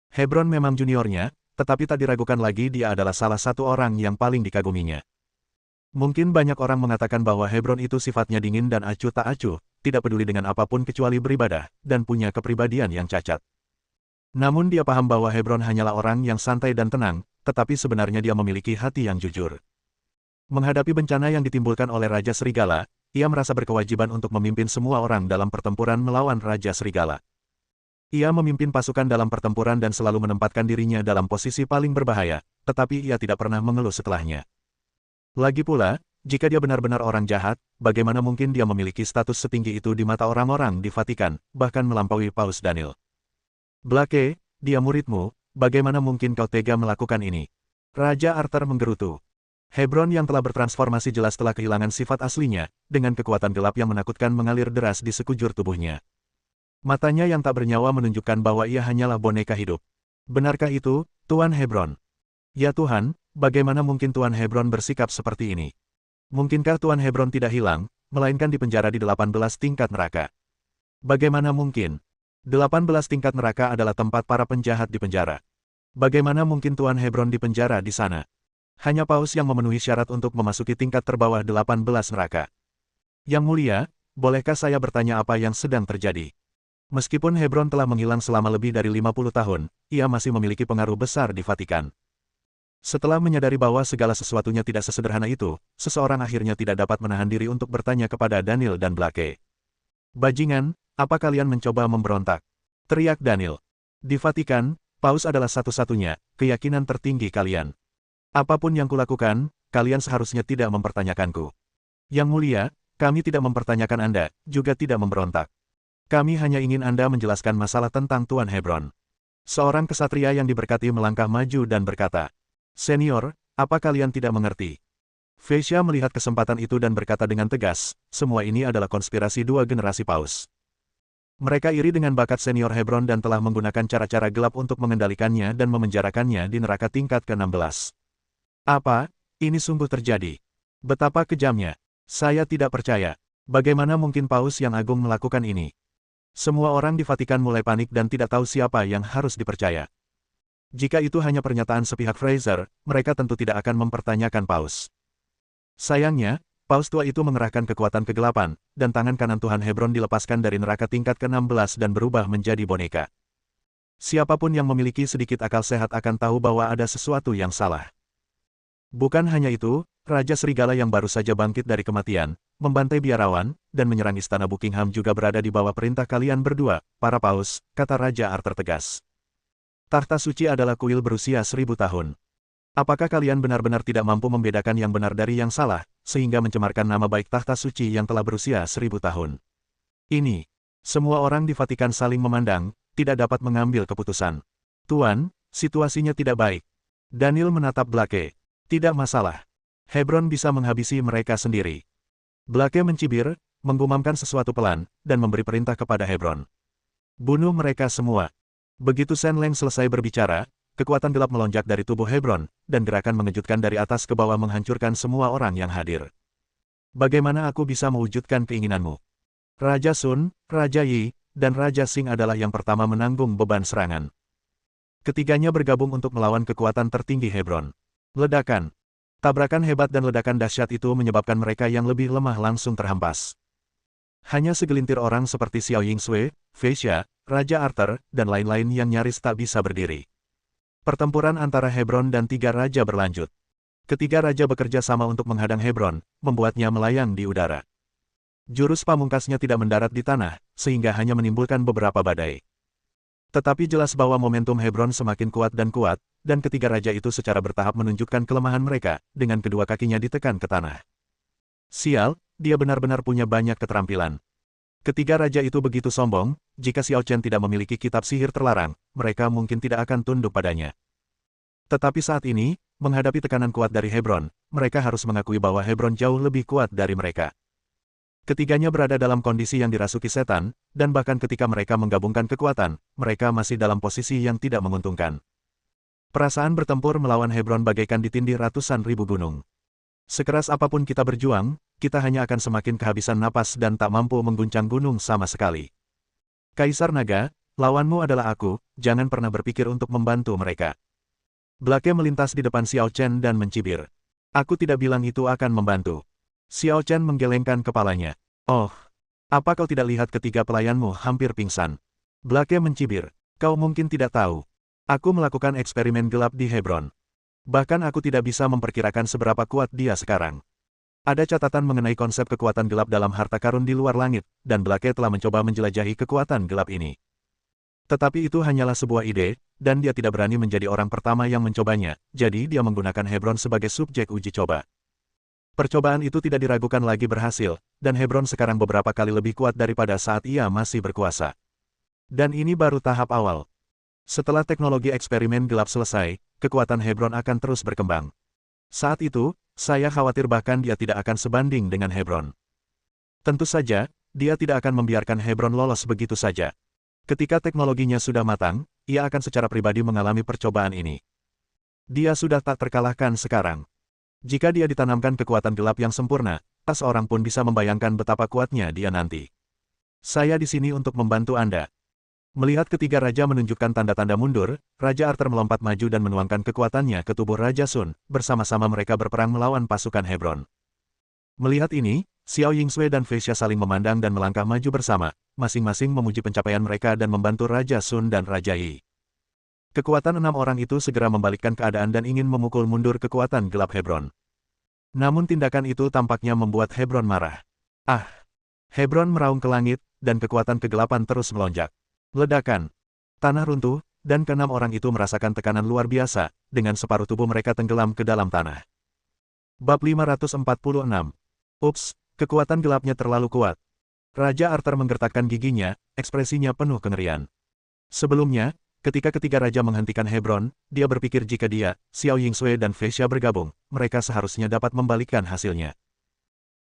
Hebron memang juniornya, tetapi tak diragukan lagi dia adalah salah satu orang yang paling dikaguminya. Mungkin banyak orang mengatakan bahwa Hebron itu sifatnya dingin dan acuh tak acuh, tidak peduli dengan apapun kecuali beribadah, dan punya kepribadian yang cacat. Namun dia paham bahwa Hebron hanyalah orang yang santai dan tenang, tetapi sebenarnya dia memiliki hati yang jujur. Menghadapi bencana yang ditimbulkan oleh Raja Serigala, ia merasa berkewajiban untuk memimpin semua orang dalam pertempuran melawan Raja Serigala. Ia memimpin pasukan dalam pertempuran dan selalu menempatkan dirinya dalam posisi paling berbahaya, tetapi ia tidak pernah mengeluh setelahnya. Lagi pula, jika dia benar-benar orang jahat, bagaimana mungkin dia memiliki status setinggi itu di mata orang-orang di Vatikan, bahkan melampaui Paus Daniel? Blake, dia muridmu, bagaimana mungkin kau tega melakukan ini? Raja Arthur menggerutu. Hebron yang telah bertransformasi jelas telah kehilangan sifat aslinya, dengan kekuatan gelap yang menakutkan mengalir deras di sekujur tubuhnya. Matanya yang tak bernyawa menunjukkan bahwa ia hanyalah boneka hidup. Benarkah itu, Tuan Hebron? Ya Tuhan, bagaimana mungkin Tuan Hebron bersikap seperti ini? Mungkinkah Tuan Hebron tidak hilang, melainkan dipenjara di 18 tingkat neraka? Bagaimana mungkin? 18 tingkat neraka adalah tempat para penjahat di penjara. Bagaimana mungkin Tuan Hebron di penjara di sana? Hanya Paus yang memenuhi syarat untuk memasuki tingkat terbawah 18 neraka. Yang mulia, bolehkah saya bertanya apa yang sedang terjadi? Meskipun Hebron telah menghilang selama lebih dari 50 tahun, ia masih memiliki pengaruh besar di Vatikan. Setelah menyadari bahwa segala sesuatunya tidak sesederhana itu, seseorang akhirnya tidak dapat menahan diri untuk bertanya kepada Daniel dan Blake. Bajingan, apa kalian mencoba memberontak? Teriak Daniel. Di Vatikan, Paus adalah satu-satunya keyakinan tertinggi kalian. Apapun yang kulakukan, kalian seharusnya tidak mempertanyakanku. Yang mulia, kami tidak mempertanyakan Anda, juga tidak memberontak. Kami hanya ingin Anda menjelaskan masalah tentang Tuan Hebron. Seorang kesatria yang diberkati melangkah maju dan berkata, Senior, apa kalian tidak mengerti? Feisha melihat kesempatan itu dan berkata dengan tegas, semua ini adalah konspirasi dua generasi Paus. Mereka iri dengan bakat senior Hebron dan telah menggunakan cara-cara gelap untuk mengendalikannya dan memenjarakannya di neraka tingkat ke-16. Apa? Ini sungguh terjadi. Betapa kejamnya. Saya tidak percaya. Bagaimana mungkin Paus yang agung melakukan ini? Semua orang di Vatikan mulai panik dan tidak tahu siapa yang harus dipercaya. Jika itu hanya pernyataan sepihak Fraser, mereka tentu tidak akan mempertanyakan Paus. Sayangnya, Paus tua itu mengerahkan kekuatan kegelapan, dan tangan kanan Tuhan Hebron dilepaskan dari neraka tingkat ke-16 dan berubah menjadi boneka. Siapapun yang memiliki sedikit akal sehat akan tahu bahwa ada sesuatu yang salah. Bukan hanya itu, Raja Serigala yang baru saja bangkit dari kematian, membantai biarawan, dan menyerang istana Buckingham juga berada di bawah perintah kalian berdua, para Paus, kata Raja Arthur tegas. Tahta suci adalah kuil berusia 1000 tahun. Apakah kalian benar-benar tidak mampu membedakan yang benar dari yang salah, sehingga mencemarkan nama baik tahta suci yang telah berusia 1000 tahun? Ini. Semua orang di Vatikan saling memandang, tidak dapat mengambil keputusan. Tuan, situasinya tidak baik. Daniel menatap Blake. Tidak masalah. Hebron bisa menghabisi mereka sendiri. Blake mencibir, menggumamkan sesuatu pelan, dan memberi perintah kepada Hebron. Bunuh mereka semua. Begitu Shen Leng selesai berbicara, kekuatan gelap melonjak dari tubuh Hebron, dan gerakan mengejutkan dari atas ke bawah menghancurkan semua orang yang hadir. Bagaimana aku bisa mewujudkan keinginanmu? Raja Sun, Raja Yi, dan Raja Xing adalah yang pertama menanggung beban serangan. Ketiganya bergabung untuk melawan kekuatan tertinggi Hebron. Ledakan. Tabrakan hebat dan ledakan dahsyat itu menyebabkan mereka yang lebih lemah langsung terhempas. Hanya segelintir orang seperti Xiao Yingsui, Fei Xia, Raja Arthur, dan lain-lain yang nyaris tak bisa berdiri. Pertempuran antara Hebron dan tiga raja berlanjut. Ketiga raja bekerja sama untuk menghadang Hebron, membuatnya melayang di udara. Jurus pamungkasnya tidak mendarat di tanah, sehingga hanya menimbulkan beberapa badai. Tetapi jelas bahwa momentum Hebron semakin kuat, dan ketiga raja itu secara bertahap menunjukkan kelemahan mereka, dengan kedua kakinya ditekan ke tanah. Sial, dia benar-benar punya banyak keterampilan. Ketiga raja itu begitu sombong, jika Xiao Chen tidak memiliki kitab sihir terlarang, mereka mungkin tidak akan tunduk padanya. Tetapi saat ini, menghadapi tekanan kuat dari Hebron, mereka harus mengakui bahwa Hebron jauh lebih kuat dari mereka. Ketiganya berada dalam kondisi yang dirasuki setan, dan bahkan ketika mereka menggabungkan kekuatan, mereka masih dalam posisi yang tidak menguntungkan. Perasaan bertempur melawan Hebron bagaikan ditindih ratusan ribu gunung. Sekeras apapun kita berjuang, kita hanya akan semakin kehabisan napas dan tak mampu mengguncang gunung sama sekali. Kaisar Naga, lawanmu adalah aku, jangan pernah berpikir untuk membantu mereka. Blake melintas di depan Xiao Chen dan mencibir. Aku tidak bilang itu akan membantu. Xiao Chen menggelengkan kepalanya. Oh, apa kau tidak lihat ketiga pelayanmu hampir pingsan? Blake mencibir. Kau mungkin tidak tahu. Aku melakukan eksperimen gelap di Hebron. Bahkan aku tidak bisa memperkirakan seberapa kuat dia sekarang. Ada catatan mengenai konsep kekuatan gelap dalam harta karun di luar langit, dan Blake telah mencoba menjelajahi kekuatan gelap ini. Tetapi itu hanyalah sebuah ide, dan dia tidak berani menjadi orang pertama yang mencobanya, jadi dia menggunakan Hebron sebagai subjek uji coba. Percobaan itu tidak diragukan lagi berhasil, dan Hebron sekarang beberapa kali lebih kuat daripada saat ia masih berkuasa. Dan ini baru tahap awal. Setelah teknologi eksperimen gelap selesai, kekuatan Hebron akan terus berkembang. Saat itu, saya khawatir bahkan dia tidak akan sebanding dengan Hebron. Tentu saja, dia tidak akan membiarkan Hebron lolos begitu saja. Ketika teknologinya sudah matang, ia akan secara pribadi mengalami percobaan ini. Dia sudah tak terkalahkan sekarang. Jika dia ditanamkan kekuatan gelap yang sempurna, tak seorang pun bisa membayangkan betapa kuatnya dia nanti. Saya di sini untuk membantu Anda. Melihat ketiga raja menunjukkan tanda-tanda mundur, Raja Arthur melompat maju dan menuangkan kekuatannya ke tubuh Raja Sun, bersama-sama mereka berperang melawan pasukan Hebron. Melihat ini, Xiao Yingsui dan Fei Xia saling memandang dan melangkah maju bersama, masing-masing memuji pencapaian mereka dan membantu Raja Sun dan Raja Yi. Kekuatan 6 orang itu segera membalikkan keadaan dan ingin memukul mundur kekuatan gelap Hebron. Namun tindakan itu tampaknya membuat Hebron marah. Ah! Hebron meraung ke langit, dan kekuatan kegelapan terus melonjak. Ledakan. Tanah runtuh, dan keenam orang itu merasakan tekanan luar biasa, dengan separuh tubuh mereka tenggelam ke dalam tanah. Bab 546. Ups, kekuatan gelapnya terlalu kuat. Raja Arthur menggertakkan giginya, ekspresinya penuh kengerian. Sebelumnya, ketika ketiga raja menghentikan Hebron, dia berpikir jika dia, Xiao Yingsui dan Fei Xia bergabung, mereka seharusnya dapat membalikkan hasilnya.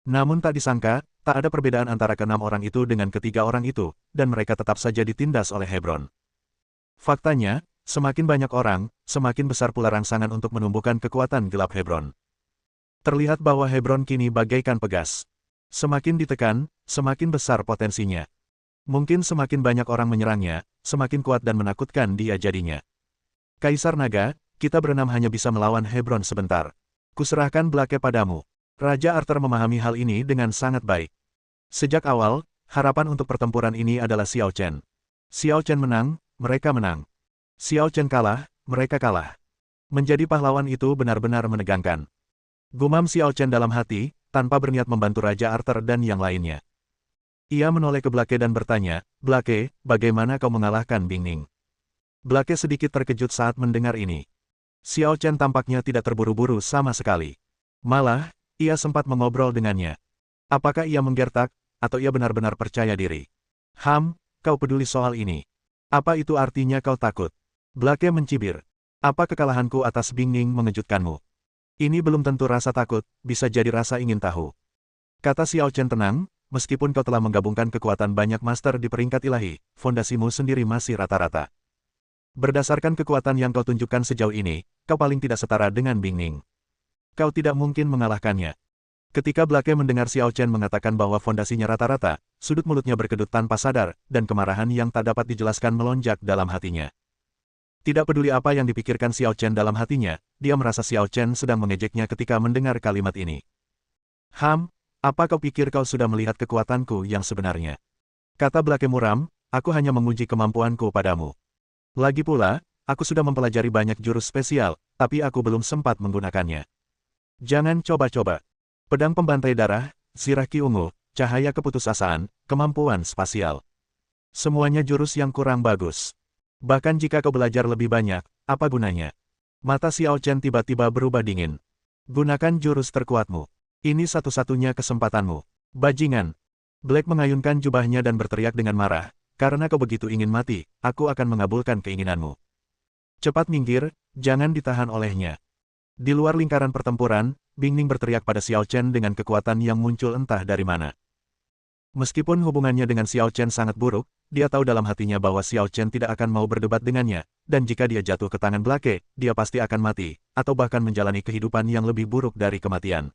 Namun tak disangka, tak ada perbedaan antara keenam orang itu dengan ketiga orang itu, dan mereka tetap saja ditindas oleh Hebron. Faktanya, semakin banyak orang, semakin besar pula rangsangan untuk menumbuhkan kekuatan gelap Hebron. Terlihat bahwa Hebron kini bagaikan pegas. Semakin ditekan, semakin besar potensinya. Mungkin semakin banyak orang menyerangnya, semakin kuat dan menakutkan dia jadinya. Kaisar Naga, kita berenam hanya bisa melawan Hebron sebentar. Kuserahkan Blake padamu. Raja Arthur memahami hal ini dengan sangat baik. Sejak awal, harapan untuk pertempuran ini adalah Xiao Chen. Xiao Chen menang, mereka menang. Xiao Chen kalah, mereka kalah. Menjadi pahlawan itu benar-benar menegangkan. Gumam Xiao Chen dalam hati, tanpa berniat membantu Raja Arthur dan yang lainnya. Ia menoleh ke Blake dan bertanya, Blake, bagaimana kau mengalahkan Bing Ning? Blake sedikit terkejut saat mendengar ini. Xiao Chen tampaknya tidak terburu-buru sama sekali. Malah, ia sempat mengobrol dengannya. Apakah ia menggertak, atau ia benar-benar percaya diri? Kau peduli soal ini. Apa itu artinya kau takut? Blake mencibir. Apa kekalahanku atas Bing Ning mengejutkanmu? Ini belum tentu rasa takut, bisa jadi rasa ingin tahu. Kata Xiao Chen tenang, meskipun kau telah menggabungkan kekuatan banyak master di peringkat ilahi, fondasimu sendiri masih rata-rata. Berdasarkan kekuatan yang kau tunjukkan sejauh ini, kau paling tidak setara dengan Bing Ning. Kau tidak mungkin mengalahkannya. Ketika Blake mendengar Xiao Chen mengatakan bahwa fondasinya rata-rata, sudut mulutnya berkedut tanpa sadar, dan kemarahan yang tak dapat dijelaskan melonjak dalam hatinya. Tidak peduli apa yang dipikirkan Xiao Chen dalam hatinya, dia merasa Xiao Chen sedang mengejeknya ketika mendengar kalimat ini. Apa kau pikir kau sudah melihat kekuatanku yang sebenarnya? Kata Blake muram, aku hanya menguji kemampuanku padamu. Lagi pula, aku sudah mempelajari banyak jurus spesial, tapi aku belum sempat menggunakannya. Jangan coba-coba. Pedang pembantai darah, sirah Ki Ungu, cahaya keputusasaan, kemampuan spasial. Semuanya jurus yang kurang bagus. Bahkan jika kau belajar lebih banyak, apa gunanya? Mata Xiao Chen tiba-tiba berubah dingin. Gunakan jurus terkuatmu. Ini satu-satunya kesempatanmu. Bajingan. Blake mengayunkan jubahnya dan berteriak dengan marah. Karena kau begitu ingin mati, aku akan mengabulkan keinginanmu. Cepat minggir, jangan ditahan olehnya. Di luar lingkaran pertempuran, Bing Ning berteriak pada Xiao Chen dengan kekuatan yang muncul entah dari mana. Meskipun hubungannya dengan Xiao Chen sangat buruk, dia tahu dalam hatinya bahwa Xiao Chen tidak akan mau berdebat dengannya, dan jika dia jatuh ke tangan Blake, dia pasti akan mati, atau bahkan menjalani kehidupan yang lebih buruk dari kematian.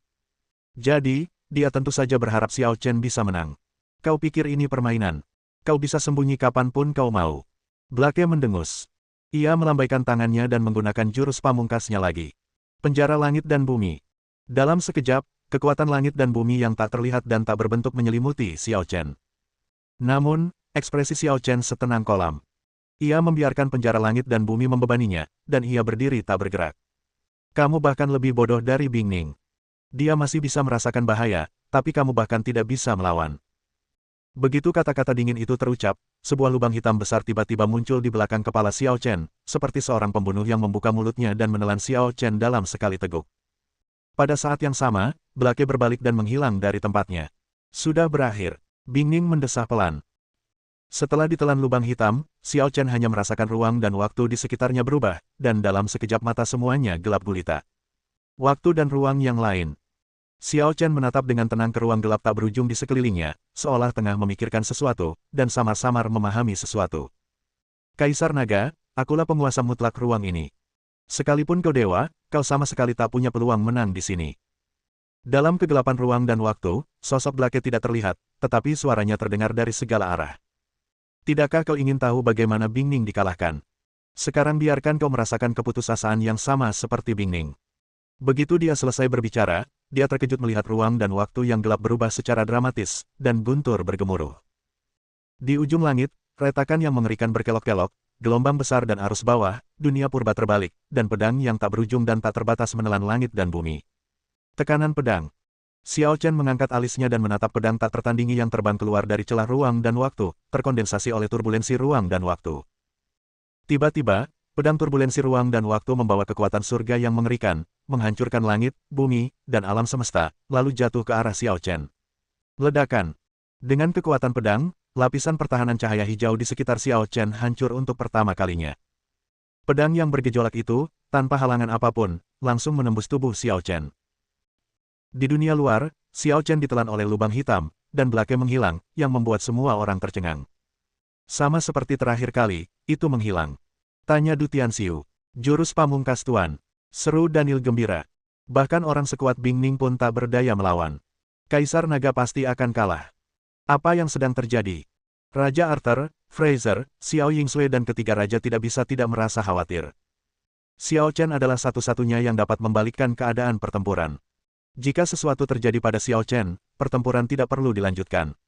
Jadi, dia tentu saja berharap Xiao Chen bisa menang. Kau pikir ini permainan? Kau bisa sembunyi kapanpun kau mau. Blake mendengus. Ia melambaikan tangannya dan menggunakan jurus pamungkasnya lagi. Penjara langit dan bumi. Dalam sekejap, kekuatan langit dan bumi yang tak terlihat dan tak berbentuk menyelimuti Xiao Chen. Namun, ekspresi Xiao Chen setenang kolam. Ia membiarkan penjara langit dan bumi membebaninya, dan ia berdiri tak bergerak. Kamu bahkan lebih bodoh dari Bing Ning. Dia masih bisa merasakan bahaya, tapi kamu bahkan tidak bisa melawan. Begitu kata-kata dingin itu terucap, sebuah lubang hitam besar tiba-tiba muncul di belakang kepala Xiao Chen, seperti seorang pembunuh yang membuka mulutnya dan menelan Xiao Chen dalam sekali teguk. Pada saat yang sama, Blake berbalik dan menghilang dari tempatnya. Sudah berakhir. Bing Ning mendesah pelan. Setelah ditelan lubang hitam, Xiao Chen hanya merasakan ruang dan waktu di sekitarnya berubah, dan dalam sekejap mata semuanya gelap gulita. Waktu dan ruang yang lain. Xiao Chen menatap dengan tenang ke ruang gelap tak berujung di sekelilingnya, seolah tengah memikirkan sesuatu, dan samar-samar memahami sesuatu. Kaisar Naga, akulah penguasa mutlak ruang ini. Sekalipun kau dewa, kau sama sekali tak punya peluang menang di sini. Dalam kegelapan ruang dan waktu, sosok Blake tidak terlihat, tetapi suaranya terdengar dari segala arah. Tidakkah kau ingin tahu bagaimana Bing Ning dikalahkan? Sekarang biarkan kau merasakan keputusasaan yang sama seperti Bing Ning. Begitu dia selesai berbicara, dia terkejut melihat ruang dan waktu yang gelap berubah secara dramatis, dan guntur bergemuruh. Di ujung langit, retakan yang mengerikan berkelok-kelok, gelombang besar dan arus bawah, dunia purba terbalik, dan pedang yang tak berujung dan tak terbatas menelan langit dan bumi. Tekanan pedang. Xiao Chen mengangkat alisnya dan menatap pedang tak tertandingi yang terbang keluar dari celah ruang dan waktu, terkondensasi oleh turbulensi ruang dan waktu. Tiba-tiba, pedang turbulensi ruang dan waktu membawa kekuatan surga yang mengerikan, menghancurkan langit, bumi, dan alam semesta, lalu jatuh ke arah Xiao Chen. Ledakan. Dengan kekuatan pedang, lapisan pertahanan cahaya hijau di sekitar Xiao Chen hancur untuk pertama kalinya. Pedang yang bergejolak itu, tanpa halangan apapun, langsung menembus tubuh Xiao Chen. Di dunia luar, Xiao Chen ditelan oleh lubang hitam, dan Blake menghilang, yang membuat semua orang tercengang. Sama seperti terakhir kali, itu menghilang. Tanya Du Tianxiu. Jurus pamungkas Tuan. Seru Daniel gembira. Bahkan orang sekuat Bing Ning pun tak berdaya melawan. Kaisar Naga pasti akan kalah. Apa yang sedang terjadi? Raja Arthur, Fraser, Xiao Yingsui dan ketiga raja tidak bisa tidak merasa khawatir. Xiao Chen adalah satu-satunya yang dapat membalikkan keadaan pertempuran. Jika sesuatu terjadi pada Xiao Chen, pertempuran tidak perlu dilanjutkan.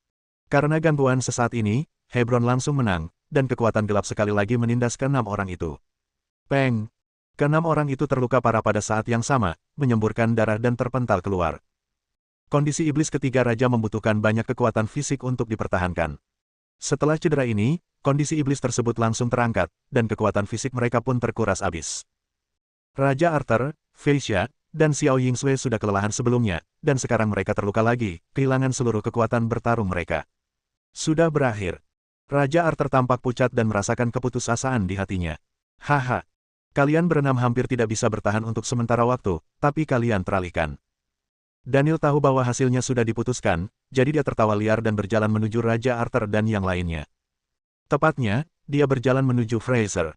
Karena gangguan sesaat ini, Hebron langsung menang, dan kekuatan gelap sekali lagi menindas keenam orang itu. Peng! Keenam orang itu terluka parah pada saat yang sama, menyemburkan darah dan terpental keluar. Kondisi iblis ketiga raja membutuhkan banyak kekuatan fisik untuk dipertahankan. Setelah cedera ini, kondisi iblis tersebut langsung terangkat, dan kekuatan fisik mereka pun terkuras habis. Raja Arthur, Fei Xia, dan Xiao Yingsui sudah kelelahan sebelumnya, dan sekarang mereka terluka lagi, kehilangan seluruh kekuatan bertarung mereka. Sudah berakhir. Raja Arthur tampak pucat dan merasakan keputusasaan di hatinya. Haha. Kalian berenam hampir tidak bisa bertahan untuk sementara waktu, tapi kalian teralihkan. Daniel tahu bahwa hasilnya sudah diputuskan, jadi dia tertawa liar dan berjalan menuju Raja Arthur dan yang lainnya. Tepatnya, dia berjalan menuju Fraser.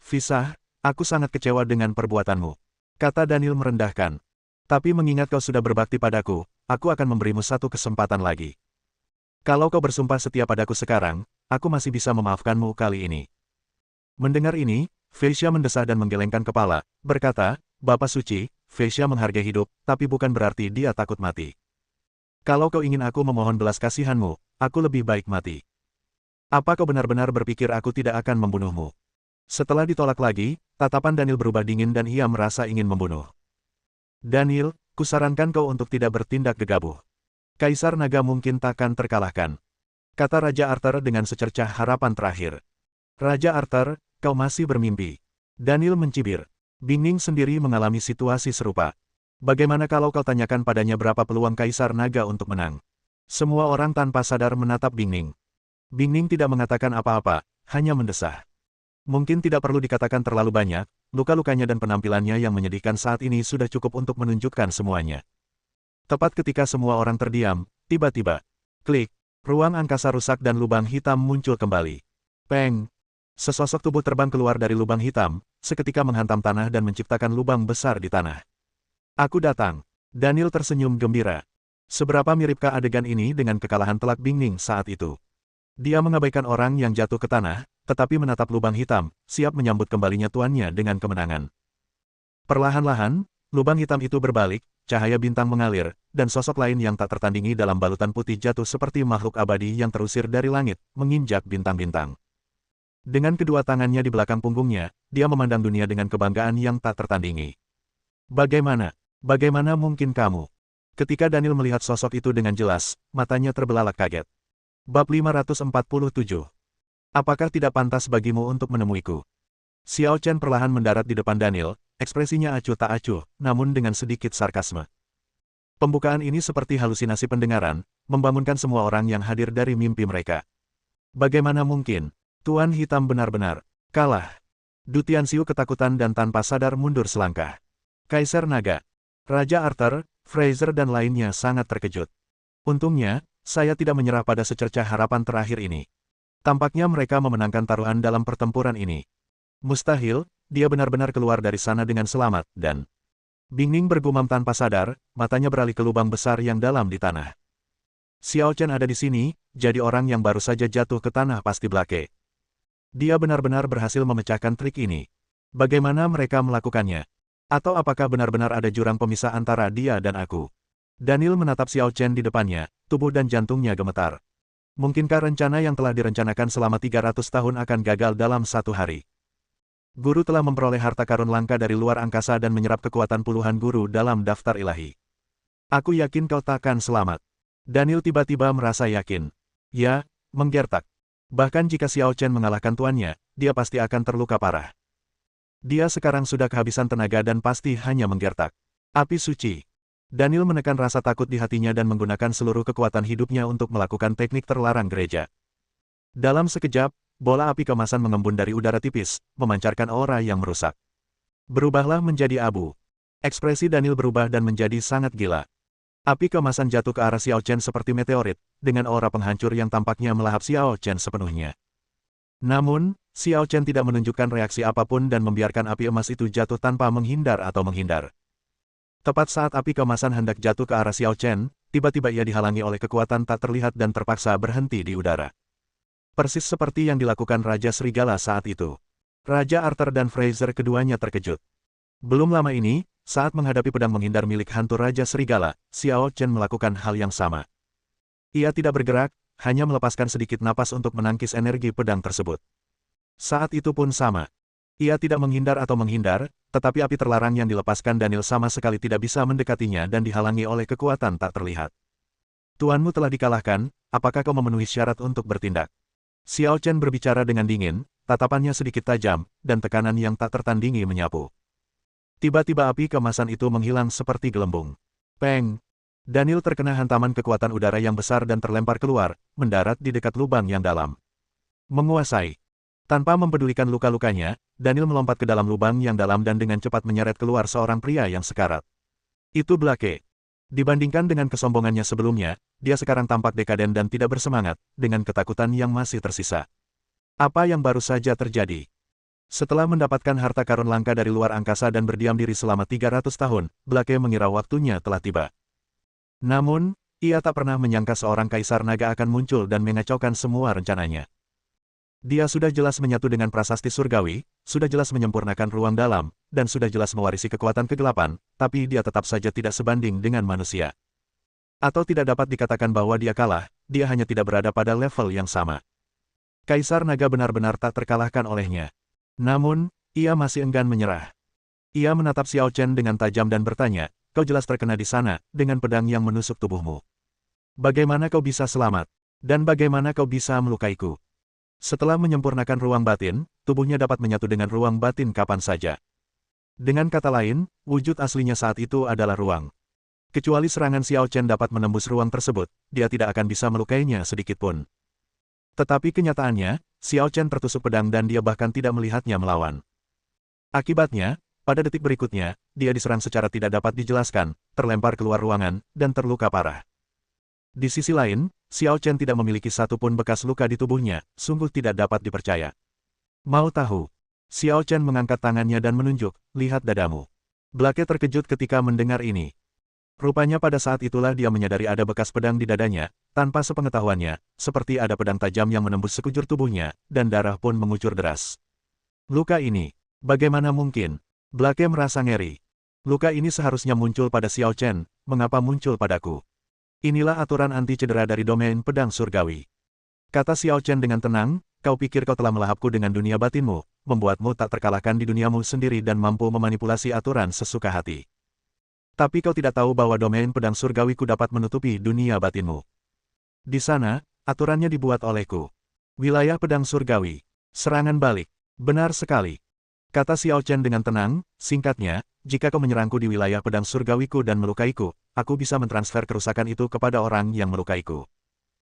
Visah, aku sangat kecewa dengan perbuatanmu, kata Daniel merendahkan. Tapi mengingat kau sudah berbakti padaku, aku akan memberimu satu kesempatan lagi. Kalau kau bersumpah setia padaku sekarang, aku masih bisa memaafkanmu kali ini. Mendengar ini, Fei Xia mendesah dan menggelengkan kepala, berkata, Bapak Suci, Fei Xia menghargai hidup, tapi bukan berarti dia takut mati. Kalau kau ingin aku memohon belas kasihanmu, aku lebih baik mati. Apa kau benar-benar berpikir aku tidak akan membunuhmu? Setelah ditolak lagi, tatapan Daniel berubah dingin dan ia merasa ingin membunuh. Daniel, kusarankan kau untuk tidak bertindak gegabah. Kaisar Naga mungkin takkan terkalahkan, kata Raja Arthur dengan secercah harapan terakhir. Raja Arthur, kau masih bermimpi. Daniel mencibir. Bingning sendiri mengalami situasi serupa. Bagaimana kalau kau tanyakan padanya berapa peluang Kaisar Naga untuk menang? Semua orang tanpa sadar menatap Bingning. Bingning tidak mengatakan apa-apa, hanya mendesah. Mungkin tidak perlu dikatakan terlalu banyak, luka-lukanya dan penampilannya yang menyedihkan saat ini sudah cukup untuk menunjukkan semuanya. Tepat ketika semua orang terdiam, tiba-tiba, klik, ruang angkasa rusak dan lubang hitam muncul kembali. Peng! Sesosok tubuh terbang keluar dari lubang hitam, seketika menghantam tanah dan menciptakan lubang besar di tanah. Aku datang. Daniel tersenyum gembira. Seberapa miripkah adegan ini dengan kekalahan telak Bingning saat itu? Dia mengabaikan orang yang jatuh ke tanah, tetapi menatap lubang hitam, siap menyambut kembalinya tuannya dengan kemenangan. Perlahan-lahan, lubang hitam itu berbalik, cahaya bintang mengalir, dan sosok lain yang tak tertandingi dalam balutan putih jatuh seperti makhluk abadi yang terusir dari langit, menginjak bintang-bintang. Dengan kedua tangannya di belakang punggungnya, dia memandang dunia dengan kebanggaan yang tak tertandingi. Bagaimana mungkin kamu? Ketika Daniel melihat sosok itu dengan jelas, matanya terbelalak kaget. Bab 547. Apakah tidak pantas bagimu untuk menemuiku? Xiao Chen perlahan mendarat di depan Daniel, ekspresinya acuh tak acuh, namun dengan sedikit sarkasme. Pembukaan ini seperti halusinasi pendengaran, membangunkan semua orang yang hadir dari mimpi mereka. Bagaimana mungkin? Tuan Hitam benar-benar kalah. Du Tianxiu ketakutan dan tanpa sadar mundur selangkah. Kaisar Naga, Raja Arthur, Fraser dan lainnya sangat terkejut. Untungnya, saya tidak menyerah pada secercah harapan terakhir ini. Tampaknya mereka memenangkan taruhan dalam pertempuran ini. Mustahil, dia benar-benar keluar dari sana dengan selamat, dan... Bingning bergumam tanpa sadar, matanya beralih ke lubang besar yang dalam di tanah. Xiao Chen ada di sini, jadi orang yang baru saja jatuh ke tanah pasti blake. Dia benar-benar berhasil memecahkan trik ini. Bagaimana mereka melakukannya? Atau apakah benar-benar ada jurang pemisah antara dia dan aku? Daniel menatap Xiao Chen di depannya, tubuh dan jantungnya gemetar. Mungkinkah rencana yang telah direncanakan selama 300 tahun akan gagal dalam satu hari? Guru telah memperoleh harta karun langka dari luar angkasa dan menyerap kekuatan puluhan guru dalam daftar ilahi. Aku yakin kau takkan selamat. Daniel tiba-tiba merasa yakin. Ya, menggertak. Bahkan jika Xiao Chen mengalahkan tuannya, dia pasti akan terluka parah. Dia sekarang sudah kehabisan tenaga dan pasti hanya menggertak. Api suci. Daniel menekan rasa takut di hatinya dan menggunakan seluruh kekuatan hidupnya untuk melakukan teknik terlarang gereja. Dalam sekejap, bola api kemasan mengembun dari udara tipis, memancarkan aura yang merusak. Berubahlah menjadi abu. Ekspresi Daniel berubah dan menjadi sangat gila. Api kemasan jatuh ke arah Xiao Chen seperti meteorit, dengan aura penghancur yang tampaknya melahap Xiao Chen sepenuhnya. Namun, Xiao Chen tidak menunjukkan reaksi apapun dan membiarkan api emas itu jatuh tanpa menghindar atau menghindar. Tepat saat api kemasan hendak jatuh ke arah Xiao Chen, tiba-tiba ia dihalangi oleh kekuatan tak terlihat dan terpaksa berhenti di udara. Persis seperti yang dilakukan Raja Serigala saat itu. Raja Arthur dan Fraser keduanya terkejut. Belum lama ini, saat menghadapi pedang menghindar milik hantu Raja Serigala, Xiao Chen melakukan hal yang sama. Ia tidak bergerak, hanya melepaskan sedikit napas untuk menangkis energi pedang tersebut. Saat itu pun sama. Ia tidak menghindar atau menghindar, tetapi api terlarang yang dilepaskan Daniel sama sekali tidak bisa mendekatinya dan dihalangi oleh kekuatan tak terlihat. Tuanmu telah dikalahkan, apakah kau memenuhi syarat untuk bertindak? Xiao Chen berbicara dengan dingin, tatapannya sedikit tajam, dan tekanan yang tak tertandingi menyapu. Tiba-tiba api kemasan itu menghilang seperti gelembung. Peng! Daniel terkena hantaman kekuatan udara yang besar dan terlempar keluar, mendarat di dekat lubang yang dalam. Menguasai. Tanpa mempedulikan luka-lukanya, Daniel melompat ke dalam lubang yang dalam dan dengan cepat menyeret keluar seorang pria yang sekarat. Itu Blake. Dibandingkan dengan kesombongannya sebelumnya, dia sekarang tampak dekaden dan tidak bersemangat, dengan ketakutan yang masih tersisa. Apa yang baru saja terjadi? Setelah mendapatkan harta karun langka dari luar angkasa dan berdiam diri selama 300 tahun, Blake mengira waktunya telah tiba. Namun, ia tak pernah menyangka seorang kaisar naga akan muncul dan mengacaukan semua rencananya. Dia sudah jelas menyatu dengan prasasti surgawi, sudah jelas menyempurnakan ruang dalam, dan sudah jelas mewarisi kekuatan kegelapan, tapi dia tetap saja tidak sebanding dengan manusia. Atau tidak dapat dikatakan bahwa dia kalah, dia hanya tidak berada pada level yang sama. Kaisar naga benar-benar tak terkalahkan olehnya. Namun, ia masih enggan menyerah. Ia menatap Xiao Chen dengan tajam dan bertanya, kau jelas terkena di sana, dengan pedang yang menusuk tubuhmu. Bagaimana kau bisa selamat? Dan bagaimana kau bisa melukaiku? Setelah menyempurnakan ruang batin, tubuhnya dapat menyatu dengan ruang batin kapan saja. Dengan kata lain, wujud aslinya saat itu adalah ruang. Kecuali serangan Xiao Chen dapat menembus ruang tersebut, dia tidak akan bisa melukainya sedikitpun. Tetapi kenyataannya, Xiao Chen tertusuk pedang dan dia bahkan tidak melihatnya melawan. Akibatnya, pada detik berikutnya, dia diserang secara tidak dapat dijelaskan, terlempar keluar ruangan, dan terluka parah. Di sisi lain, Xiao Chen tidak memiliki satupun bekas luka di tubuhnya, sungguh tidak dapat dipercaya. Mau tahu? Xiao Chen mengangkat tangannya dan menunjuk, lihat dadamu. Blake terkejut ketika mendengar ini. Rupanya pada saat itulah dia menyadari ada bekas pedang di dadanya, tanpa sepengetahuannya, seperti ada pedang tajam yang menembus sekujur tubuhnya, dan darah pun mengucur deras. Luka ini, bagaimana mungkin? Blake merasa ngeri. Luka ini seharusnya muncul pada Xiao Chen, mengapa muncul padaku? Inilah aturan anti cedera dari domain pedang surgawi. Kata Xiao Chen dengan tenang, kau pikir kau telah melahapku dengan dunia batinmu, membuatmu tak terkalahkan di duniamu sendiri dan mampu memanipulasi aturan sesuka hati. Tapi kau tidak tahu bahwa domain pedang surgawiku dapat menutupi dunia batinmu. Di sana, aturannya dibuat olehku. Wilayah pedang surgawi. Serangan balik. Benar sekali. Kata Xiao Chen dengan tenang, singkatnya, jika kau menyerangku di wilayah pedang surgawiku dan melukaiku, aku bisa mentransfer kerusakan itu kepada orang yang melukaiku.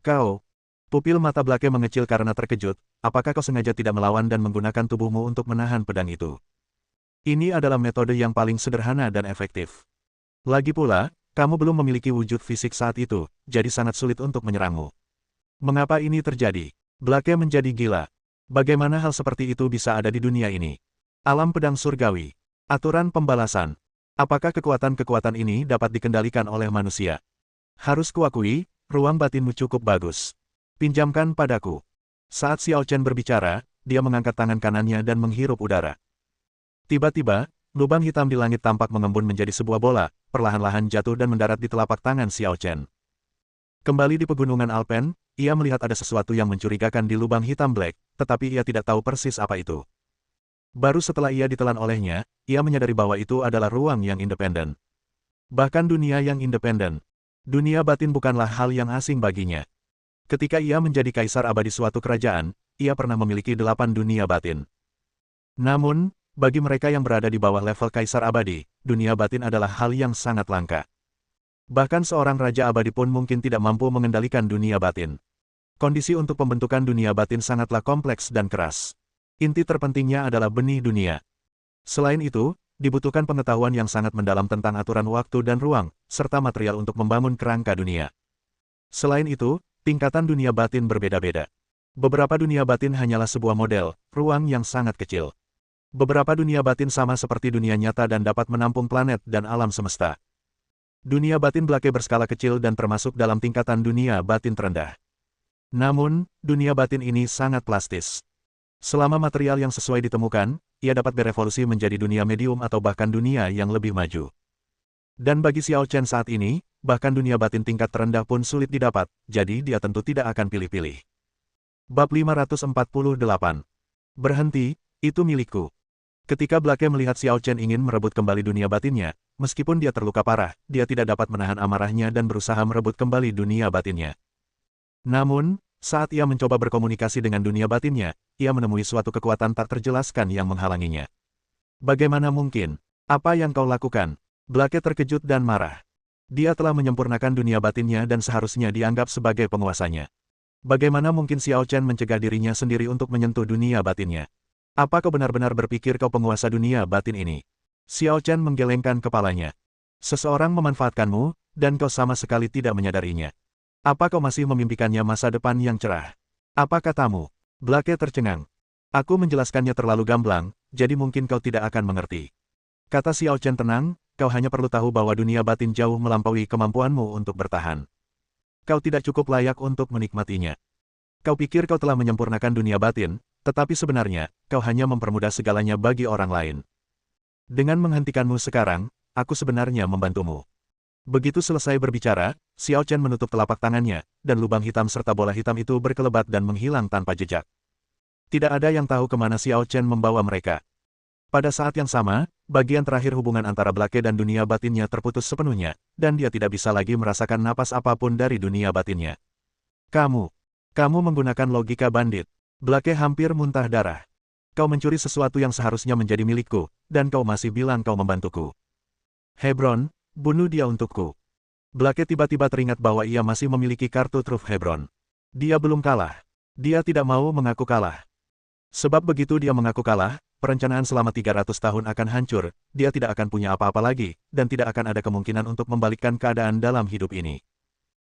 Kau. Pupil mata Blake mengecil karena terkejut, apakah kau sengaja tidak melawan dan menggunakan tubuhmu untuk menahan pedang itu? Ini adalah metode yang paling sederhana dan efektif. Lagi pula, kamu belum memiliki wujud fisik saat itu, jadi sangat sulit untuk menyerangmu. Mengapa ini terjadi? Blake menjadi gila. Bagaimana hal seperti itu bisa ada di dunia ini? Alam pedang surgawi. Aturan pembalasan. Apakah kekuatan-kekuatan ini dapat dikendalikan oleh manusia? Harus kuakui, ruang batinmu cukup bagus. Pinjamkan padaku. Saat Xiao Chen berbicara, dia mengangkat tangan kanannya dan menghirup udara. Tiba-tiba, lubang hitam di langit tampak mengembun menjadi sebuah bola, perlahan-lahan jatuh dan mendarat di telapak tangan Xiao Chen. Kembali di pegunungan Alpen, ia melihat ada sesuatu yang mencurigakan di lubang hitam Black, tetapi ia tidak tahu persis apa itu. Baru setelah ia ditelan olehnya, ia menyadari bahwa itu adalah ruang yang independen. Bahkan dunia yang independen. Dunia batin bukanlah hal yang asing baginya. Ketika ia menjadi kaisar abadi suatu kerajaan, ia pernah memiliki 8 dunia batin. Namun, bagi mereka yang berada di bawah level kaisar abadi, dunia batin adalah hal yang sangat langka. Bahkan seorang raja abadi pun mungkin tidak mampu mengendalikan dunia batin. Kondisi untuk pembentukan dunia batin sangatlah kompleks dan keras. Inti terpentingnya adalah benih dunia. Selain itu, dibutuhkan pengetahuan yang sangat mendalam tentang aturan waktu dan ruang, serta material untuk membangun kerangka dunia. Selain itu, tingkatan dunia batin berbeda-beda. Beberapa dunia batin hanyalah sebuah model, ruang yang sangat kecil. Beberapa dunia batin sama seperti dunia nyata dan dapat menampung planet dan alam semesta. Dunia batin Blake berskala kecil dan termasuk dalam tingkatan dunia batin terendah. Namun, dunia batin ini sangat plastis. Selama material yang sesuai ditemukan, ia dapat berevolusi menjadi dunia medium atau bahkan dunia yang lebih maju. Dan bagi Xiao Chen saat ini, bahkan dunia batin tingkat terendah pun sulit didapat, jadi dia tentu tidak akan pilih-pilih. Bab 548. Berhenti, itu milikku. Ketika Blake melihat Xiao Chen ingin merebut kembali dunia batinnya, meskipun dia terluka parah, dia tidak dapat menahan amarahnya dan berusaha merebut kembali dunia batinnya. Namun, saat ia mencoba berkomunikasi dengan dunia batinnya, ia menemui suatu kekuatan tak terjelaskan yang menghalanginya. Bagaimana mungkin? Apa yang kau lakukan? Blake terkejut dan marah. Dia telah menyempurnakan dunia batinnya dan seharusnya dianggap sebagai penguasanya. Bagaimana mungkin Xiao Chen mencegah dirinya sendiri untuk menyentuh dunia batinnya? Apa kau benar-benar berpikir kau penguasa dunia batin ini? Xiao Chen menggelengkan kepalanya. Seseorang memanfaatkanmu, dan kau sama sekali tidak menyadarinya. Apa kau masih memimpikannya masa depan yang cerah? Apa katamu? Blake tercengang. Aku menjelaskannya terlalu gamblang, jadi mungkin kau tidak akan mengerti. Kata Xiao Chen tenang, kau hanya perlu tahu bahwa dunia batin jauh melampaui kemampuanmu untuk bertahan. Kau tidak cukup layak untuk menikmatinya. Kau pikir kau telah menyempurnakan dunia batin, tetapi sebenarnya, kau hanya mempermudah segalanya bagi orang lain. Dengan menghentikanmu sekarang, aku sebenarnya membantumu. Begitu selesai berbicara, Xiao Chen menutup telapak tangannya, dan lubang hitam serta bola hitam itu berkelebat dan menghilang tanpa jejak. Tidak ada yang tahu kemana Xiao Chen membawa mereka. Pada saat yang sama, bagian terakhir hubungan antara Blake dan dunia batinnya terputus sepenuhnya, dan dia tidak bisa lagi merasakan napas apapun dari dunia batinnya. Kamu menggunakan logika bandit. Blake hampir muntah darah. Kau mencuri sesuatu yang seharusnya menjadi milikku, dan kau masih bilang kau membantuku. Hebron, bunuh dia untukku. Blake tiba-tiba teringat bahwa ia masih memiliki kartu truf Hebron. Dia belum kalah. Dia tidak mau mengaku kalah. Sebab begitu dia mengaku kalah, perencanaan selama 300 tahun akan hancur, dia tidak akan punya apa-apa lagi, dan tidak akan ada kemungkinan untuk membalikkan keadaan dalam hidup ini.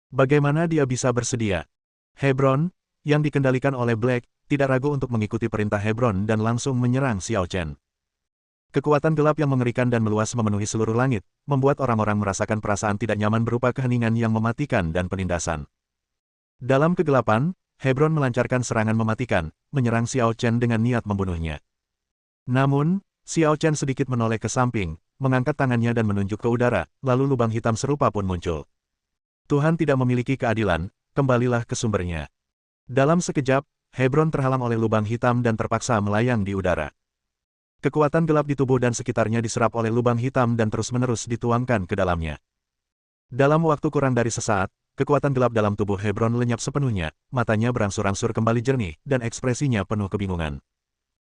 Bagaimana dia bisa bersedia? Hebron, yang dikendalikan oleh Blake, tidak ragu untuk mengikuti perintah Hebron dan langsung menyerang Xiao Chen. Kekuatan gelap yang mengerikan dan meluas memenuhi seluruh langit, membuat orang-orang merasakan perasaan tidak nyaman berupa keheningan yang mematikan dan penindasan. Dalam kegelapan, Hebron melancarkan serangan mematikan, menyerang Xiao Chen dengan niat membunuhnya. Namun, Xiao Chen sedikit menoleh ke samping, mengangkat tangannya dan menunjuk ke udara, lalu lubang hitam serupa pun muncul. Tuhan tidak memiliki keadilan, kembalilah ke sumbernya. Dalam sekejap, Hebron terhalang oleh lubang hitam dan terpaksa melayang di udara. Kekuatan gelap di tubuh dan sekitarnya diserap oleh lubang hitam dan terus-menerus dituangkan ke dalamnya. Dalam waktu kurang dari sesaat, kekuatan gelap dalam tubuh Hebron lenyap sepenuhnya, matanya berangsur-angsur kembali jernih, dan ekspresinya penuh kebingungan.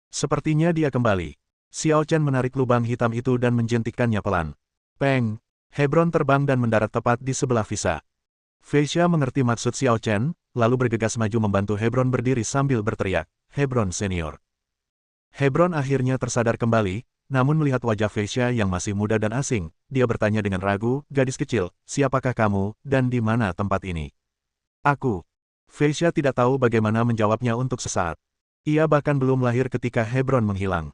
Sepertinya dia kembali. Xiao Chen menarik lubang hitam itu dan menjentikkannya pelan. Peng! Hebron terbang dan mendarat tepat di sebelah Fisa. Feisha mengerti maksud Xiao Chen, lalu bergegas maju membantu Hebron berdiri sambil berteriak, Hebron senior. Hebron akhirnya tersadar kembali, namun melihat wajah Feisha yang masih muda dan asing, dia bertanya dengan ragu, gadis kecil, siapakah kamu, dan di mana tempat ini? Aku. Feisha tidak tahu bagaimana menjawabnya untuk sesaat. Ia bahkan belum lahir ketika Hebron menghilang.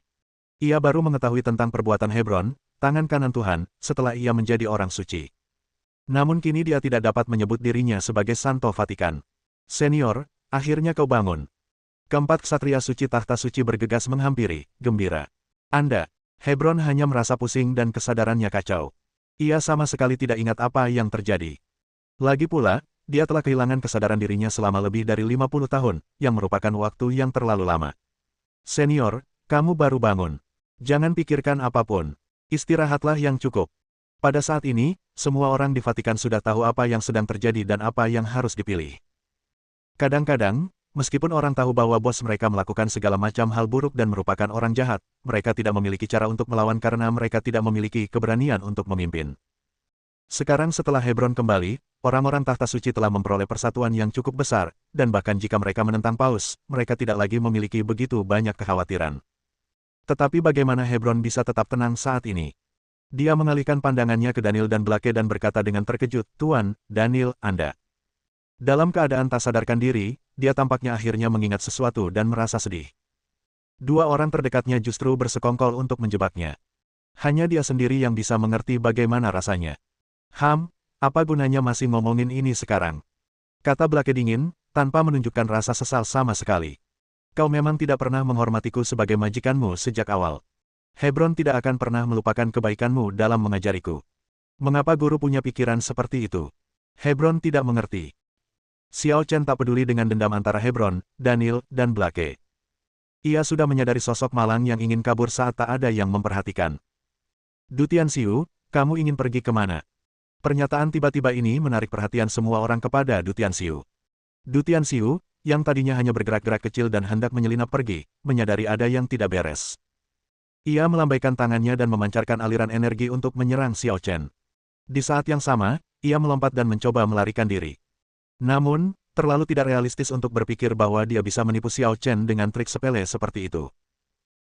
Ia baru mengetahui tentang perbuatan Hebron, tangan kanan Tuhan, setelah ia menjadi orang suci. Namun kini dia tidak dapat menyebut dirinya sebagai Santo Vatikan. Senior, akhirnya kau bangun. Keempat ksatria suci tahta suci bergegas menghampiri, gembira. Anda, Hebron hanya merasa pusing dan kesadarannya kacau. Ia sama sekali tidak ingat apa yang terjadi. Lagi pula, dia telah kehilangan kesadaran dirinya selama lebih dari 50 tahun, yang merupakan waktu yang terlalu lama. Senior, kamu baru bangun. Jangan pikirkan apapun. Istirahatlah yang cukup. Pada saat ini, semua orang di Vatikan sudah tahu apa yang sedang terjadi dan apa yang harus dipilih. Kadang-kadang, meskipun orang tahu bahwa bos mereka melakukan segala macam hal buruk dan merupakan orang jahat, mereka tidak memiliki cara untuk melawan karena mereka tidak memiliki keberanian untuk memimpin. Sekarang setelah Hebron kembali, orang-orang tahta suci telah memperoleh persatuan yang cukup besar, dan bahkan jika mereka menentang Paus, mereka tidak lagi memiliki begitu banyak kekhawatiran. Tetapi bagaimana Hebron bisa tetap tenang saat ini? Dia mengalihkan pandangannya ke Daniel dan Blake dan berkata dengan terkejut, Tuan, Daniel, Anda. Dalam keadaan tak sadarkan diri, dia tampaknya akhirnya mengingat sesuatu dan merasa sedih. Dua orang terdekatnya justru bersekongkol untuk menjebaknya. Hanya dia sendiri yang bisa mengerti bagaimana rasanya. Apa gunanya masih ngomongin ini sekarang? Kata Blake dingin, tanpa menunjukkan rasa sesal sama sekali. Kau memang tidak pernah menghormatiku sebagai majikanmu sejak awal. Hebron tidak akan pernah melupakan kebaikanmu dalam mengajariku. Mengapa guru punya pikiran seperti itu? Hebron tidak mengerti. Xiao Chen tak peduli dengan dendam antara Hebron, Daniel, dan Blake. Ia sudah menyadari sosok malang yang ingin kabur saat tak ada yang memperhatikan. Du Tianxiu, kamu ingin pergi kemana? Pernyataan tiba-tiba ini menarik perhatian semua orang kepada Du Tianxiu. Du Tianxiu, yang tadinya hanya bergerak-gerak kecil dan hendak menyelinap pergi, menyadari ada yang tidak beres. Ia melambaikan tangannya dan memancarkan aliran energi untuk menyerang Xiao Chen. Di saat yang sama, ia melompat dan mencoba melarikan diri. Namun, terlalu tidak realistis untuk berpikir bahwa dia bisa menipu Xiao Chen dengan trik sepele seperti itu.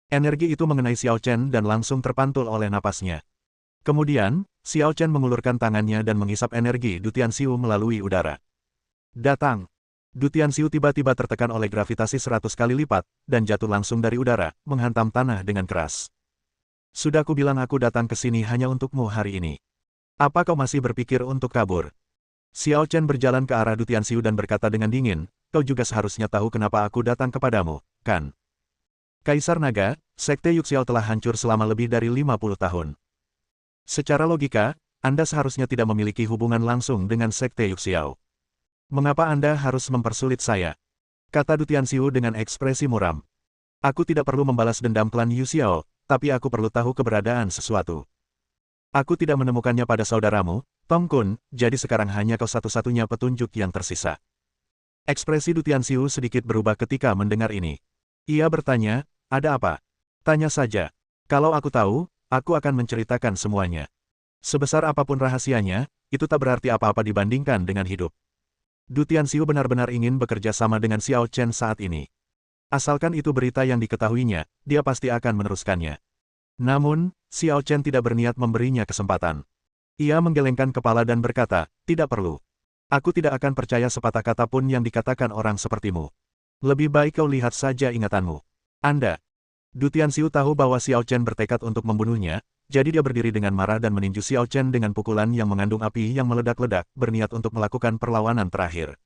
Energi itu mengenai Xiao Chen dan langsung terpantul oleh napasnya. Kemudian, Xiao Chen mengulurkan tangannya dan menghisap energi Du Tianxiu melalui udara. Datang! Du Tianxiu tiba-tiba tertekan oleh gravitasi 100 kali lipat, dan jatuh langsung dari udara, menghantam tanah dengan keras. Sudah kubilang aku datang ke sini hanya untukmu hari ini. Apa kau masih berpikir untuk kabur? Xiao Chen berjalan ke arah Du Tianxiu dan berkata dengan dingin, kau juga seharusnya tahu kenapa aku datang kepadamu, kan? Kaisar Naga, Sekte Yuxiao telah hancur selama lebih dari 50 tahun. Secara logika, Anda seharusnya tidak memiliki hubungan langsung dengan Sekte Yuxiao. Mengapa Anda harus mempersulit saya? Kata Du Tianxiu dengan ekspresi muram. Aku tidak perlu membalas dendam klan Yuxiao, tapi aku perlu tahu keberadaan sesuatu. Aku tidak menemukannya pada saudaramu, Tong Kun, jadi sekarang hanya kau satu-satunya petunjuk yang tersisa. Ekspresi Du Tianxiu sedikit berubah ketika mendengar ini. Ia bertanya, ada apa? Tanya saja. Kalau aku tahu, aku akan menceritakan semuanya. Sebesar apapun rahasianya, itu tak berarti apa-apa dibandingkan dengan hidup. Du Tianxiu benar-benar ingin bekerja sama dengan Xiao Chen saat ini. Asalkan itu berita yang diketahuinya, dia pasti akan meneruskannya. Namun, Xiao Chen tidak berniat memberinya kesempatan. Ia menggelengkan kepala dan berkata, tidak perlu. Aku tidak akan percaya sepatah kata pun yang dikatakan orang sepertimu. Lebih baik kau lihat saja ingatanmu. Anda. Du Tianxiu tahu bahwa Xiao Chen bertekad untuk membunuhnya, jadi dia berdiri dengan marah dan meninju Xiao Chen dengan pukulan yang mengandung api yang meledak-ledak, berniat untuk melakukan perlawanan terakhir.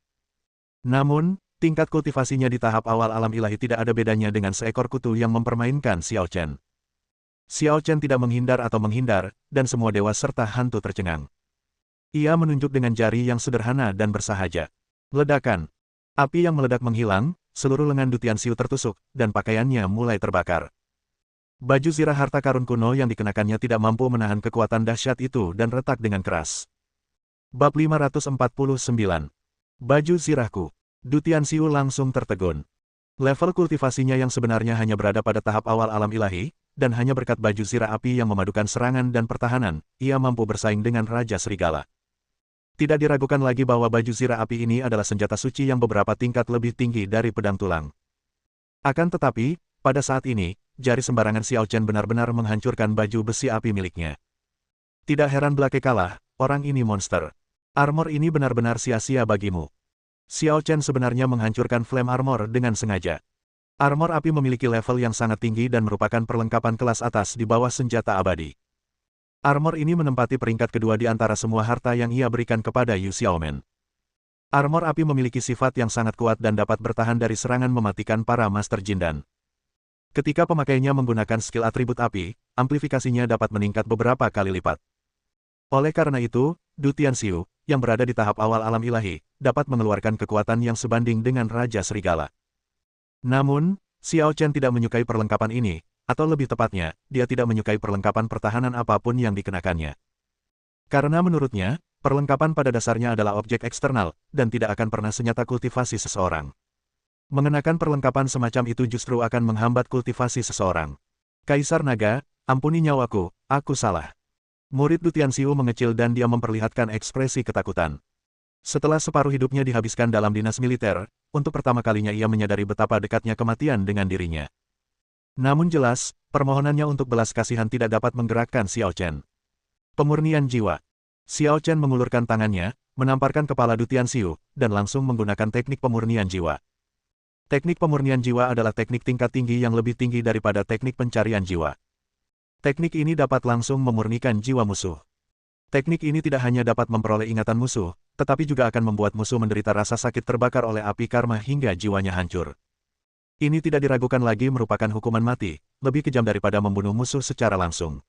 Namun, tingkat kultivasinya di tahap awal alam ilahi tidak ada bedanya dengan seekor kutu yang mempermainkan Xiao Chen. Xiao Chen tidak menghindar atau menghindar, dan semua dewa serta hantu tercengang. Ia menunjuk dengan jari yang sederhana dan bersahaja. Ledakan. Api yang meledak menghilang, seluruh lengan Du Tianxiu tertusuk, dan pakaiannya mulai terbakar. Baju zirah harta karun kuno yang dikenakannya tidak mampu menahan kekuatan dahsyat itu dan retak dengan keras. Bab 549. Baju zirahku. Du Tianxiu langsung tertegun. Level kultivasinya yang sebenarnya hanya berada pada tahap awal alam ilahi, dan hanya berkat baju zirah api yang memadukan serangan dan pertahanan, ia mampu bersaing dengan Raja Serigala. Tidak diragukan lagi bahwa baju zirah api ini adalah senjata suci yang beberapa tingkat lebih tinggi dari pedang tulang. Akan tetapi, pada saat ini, jari sembarangan Xiao Chen benar-benar menghancurkan baju besi api miliknya. Tidak heran belaka kalah, orang ini monster. Armor ini benar-benar sia-sia bagimu. Xiao Chen sebenarnya menghancurkan flame armor dengan sengaja. Armor api memiliki level yang sangat tinggi dan merupakan perlengkapan kelas atas di bawah senjata abadi. Armor ini menempati peringkat kedua di antara semua harta yang ia berikan kepada Yu Xiaomen. Armor api memiliki sifat yang sangat kuat dan dapat bertahan dari serangan mematikan para Master Jindan. Ketika pemakainya menggunakan skill atribut api, amplifikasinya dapat meningkat beberapa kali lipat. Oleh karena itu, Du Tianxiu, yang berada di tahap awal alam ilahi, dapat mengeluarkan kekuatan yang sebanding dengan Raja Serigala. Namun, Xiao Chen tidak menyukai perlengkapan ini, atau lebih tepatnya, dia tidak menyukai perlengkapan pertahanan apapun yang dikenakannya. Karena menurutnya, perlengkapan pada dasarnya adalah objek eksternal, dan tidak akan pernah senyata kultivasi seseorang. Mengenakan perlengkapan semacam itu justru akan menghambat kultivasi seseorang. Kaisar Naga, ampuni nyawaku, aku salah. Murid Du Tianxiu mengecil dan dia memperlihatkan ekspresi ketakutan. Setelah separuh hidupnya dihabiskan dalam dinas militer, untuk pertama kalinya ia menyadari betapa dekatnya kematian dengan dirinya. Namun jelas, permohonannya untuk belas kasihan tidak dapat menggerakkan Xiao Chen. Pemurnian jiwa. Xiao Chen mengulurkan tangannya, menamparkan kepala Du Tianxiu, dan langsung menggunakan teknik pemurnian jiwa. Teknik pemurnian jiwa adalah teknik tingkat tinggi yang lebih tinggi daripada teknik pencarian jiwa. Teknik ini dapat langsung memurnikan jiwa musuh. Teknik ini tidak hanya dapat memperoleh ingatan musuh, tetapi juga akan membuat musuh menderita rasa sakit terbakar oleh api karma hingga jiwanya hancur. Ini tidak diragukan lagi merupakan hukuman mati, lebih kejam daripada membunuh musuh secara langsung.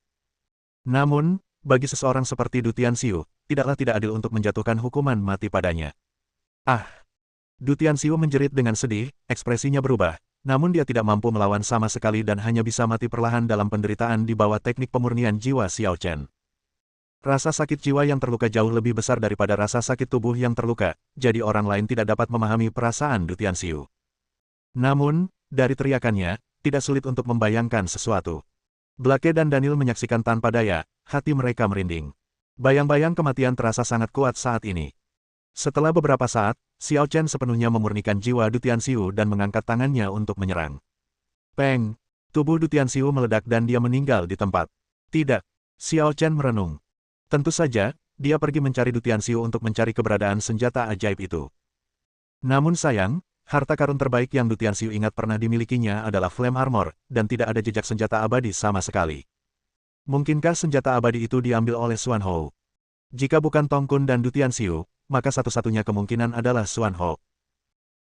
Namun, bagi seseorang seperti Du Tianxiu, tidaklah tidak adil untuk menjatuhkan hukuman mati padanya. Ah! Du Tianxiu menjerit dengan sedih, ekspresinya berubah, namun dia tidak mampu melawan sama sekali dan hanya bisa mati perlahan dalam penderitaan di bawah teknik pemurnian jiwa Xiao Chen. Rasa sakit jiwa yang terluka jauh lebih besar daripada rasa sakit tubuh yang terluka, jadi orang lain tidak dapat memahami perasaan Du Tianxiu. Namun, dari teriakannya, tidak sulit untuk membayangkan sesuatu. Blake dan Daniel menyaksikan tanpa daya, hati mereka merinding. Bayang-bayang kematian terasa sangat kuat saat ini. Setelah beberapa saat, Xiao Chen sepenuhnya memurnikan jiwa Du Tianxiu dan mengangkat tangannya untuk menyerang. Peng! Tubuh Du Tianxiu meledak dan dia meninggal di tempat. Tidak. Xiao Chen merenung. Tentu saja, dia pergi mencari Du Tianxiu untuk mencari keberadaan senjata ajaib itu. Namun sayang, harta karun terbaik yang Du Tianxiu ingat pernah dimilikinya adalah Flame Armor, dan tidak ada jejak senjata abadi sama sekali. Mungkinkah senjata abadi itu diambil oleh Xuan Hou? Jika bukan Tong Kun dan Du Tianxiu, maka satu-satunya kemungkinan adalah Xuan Hou.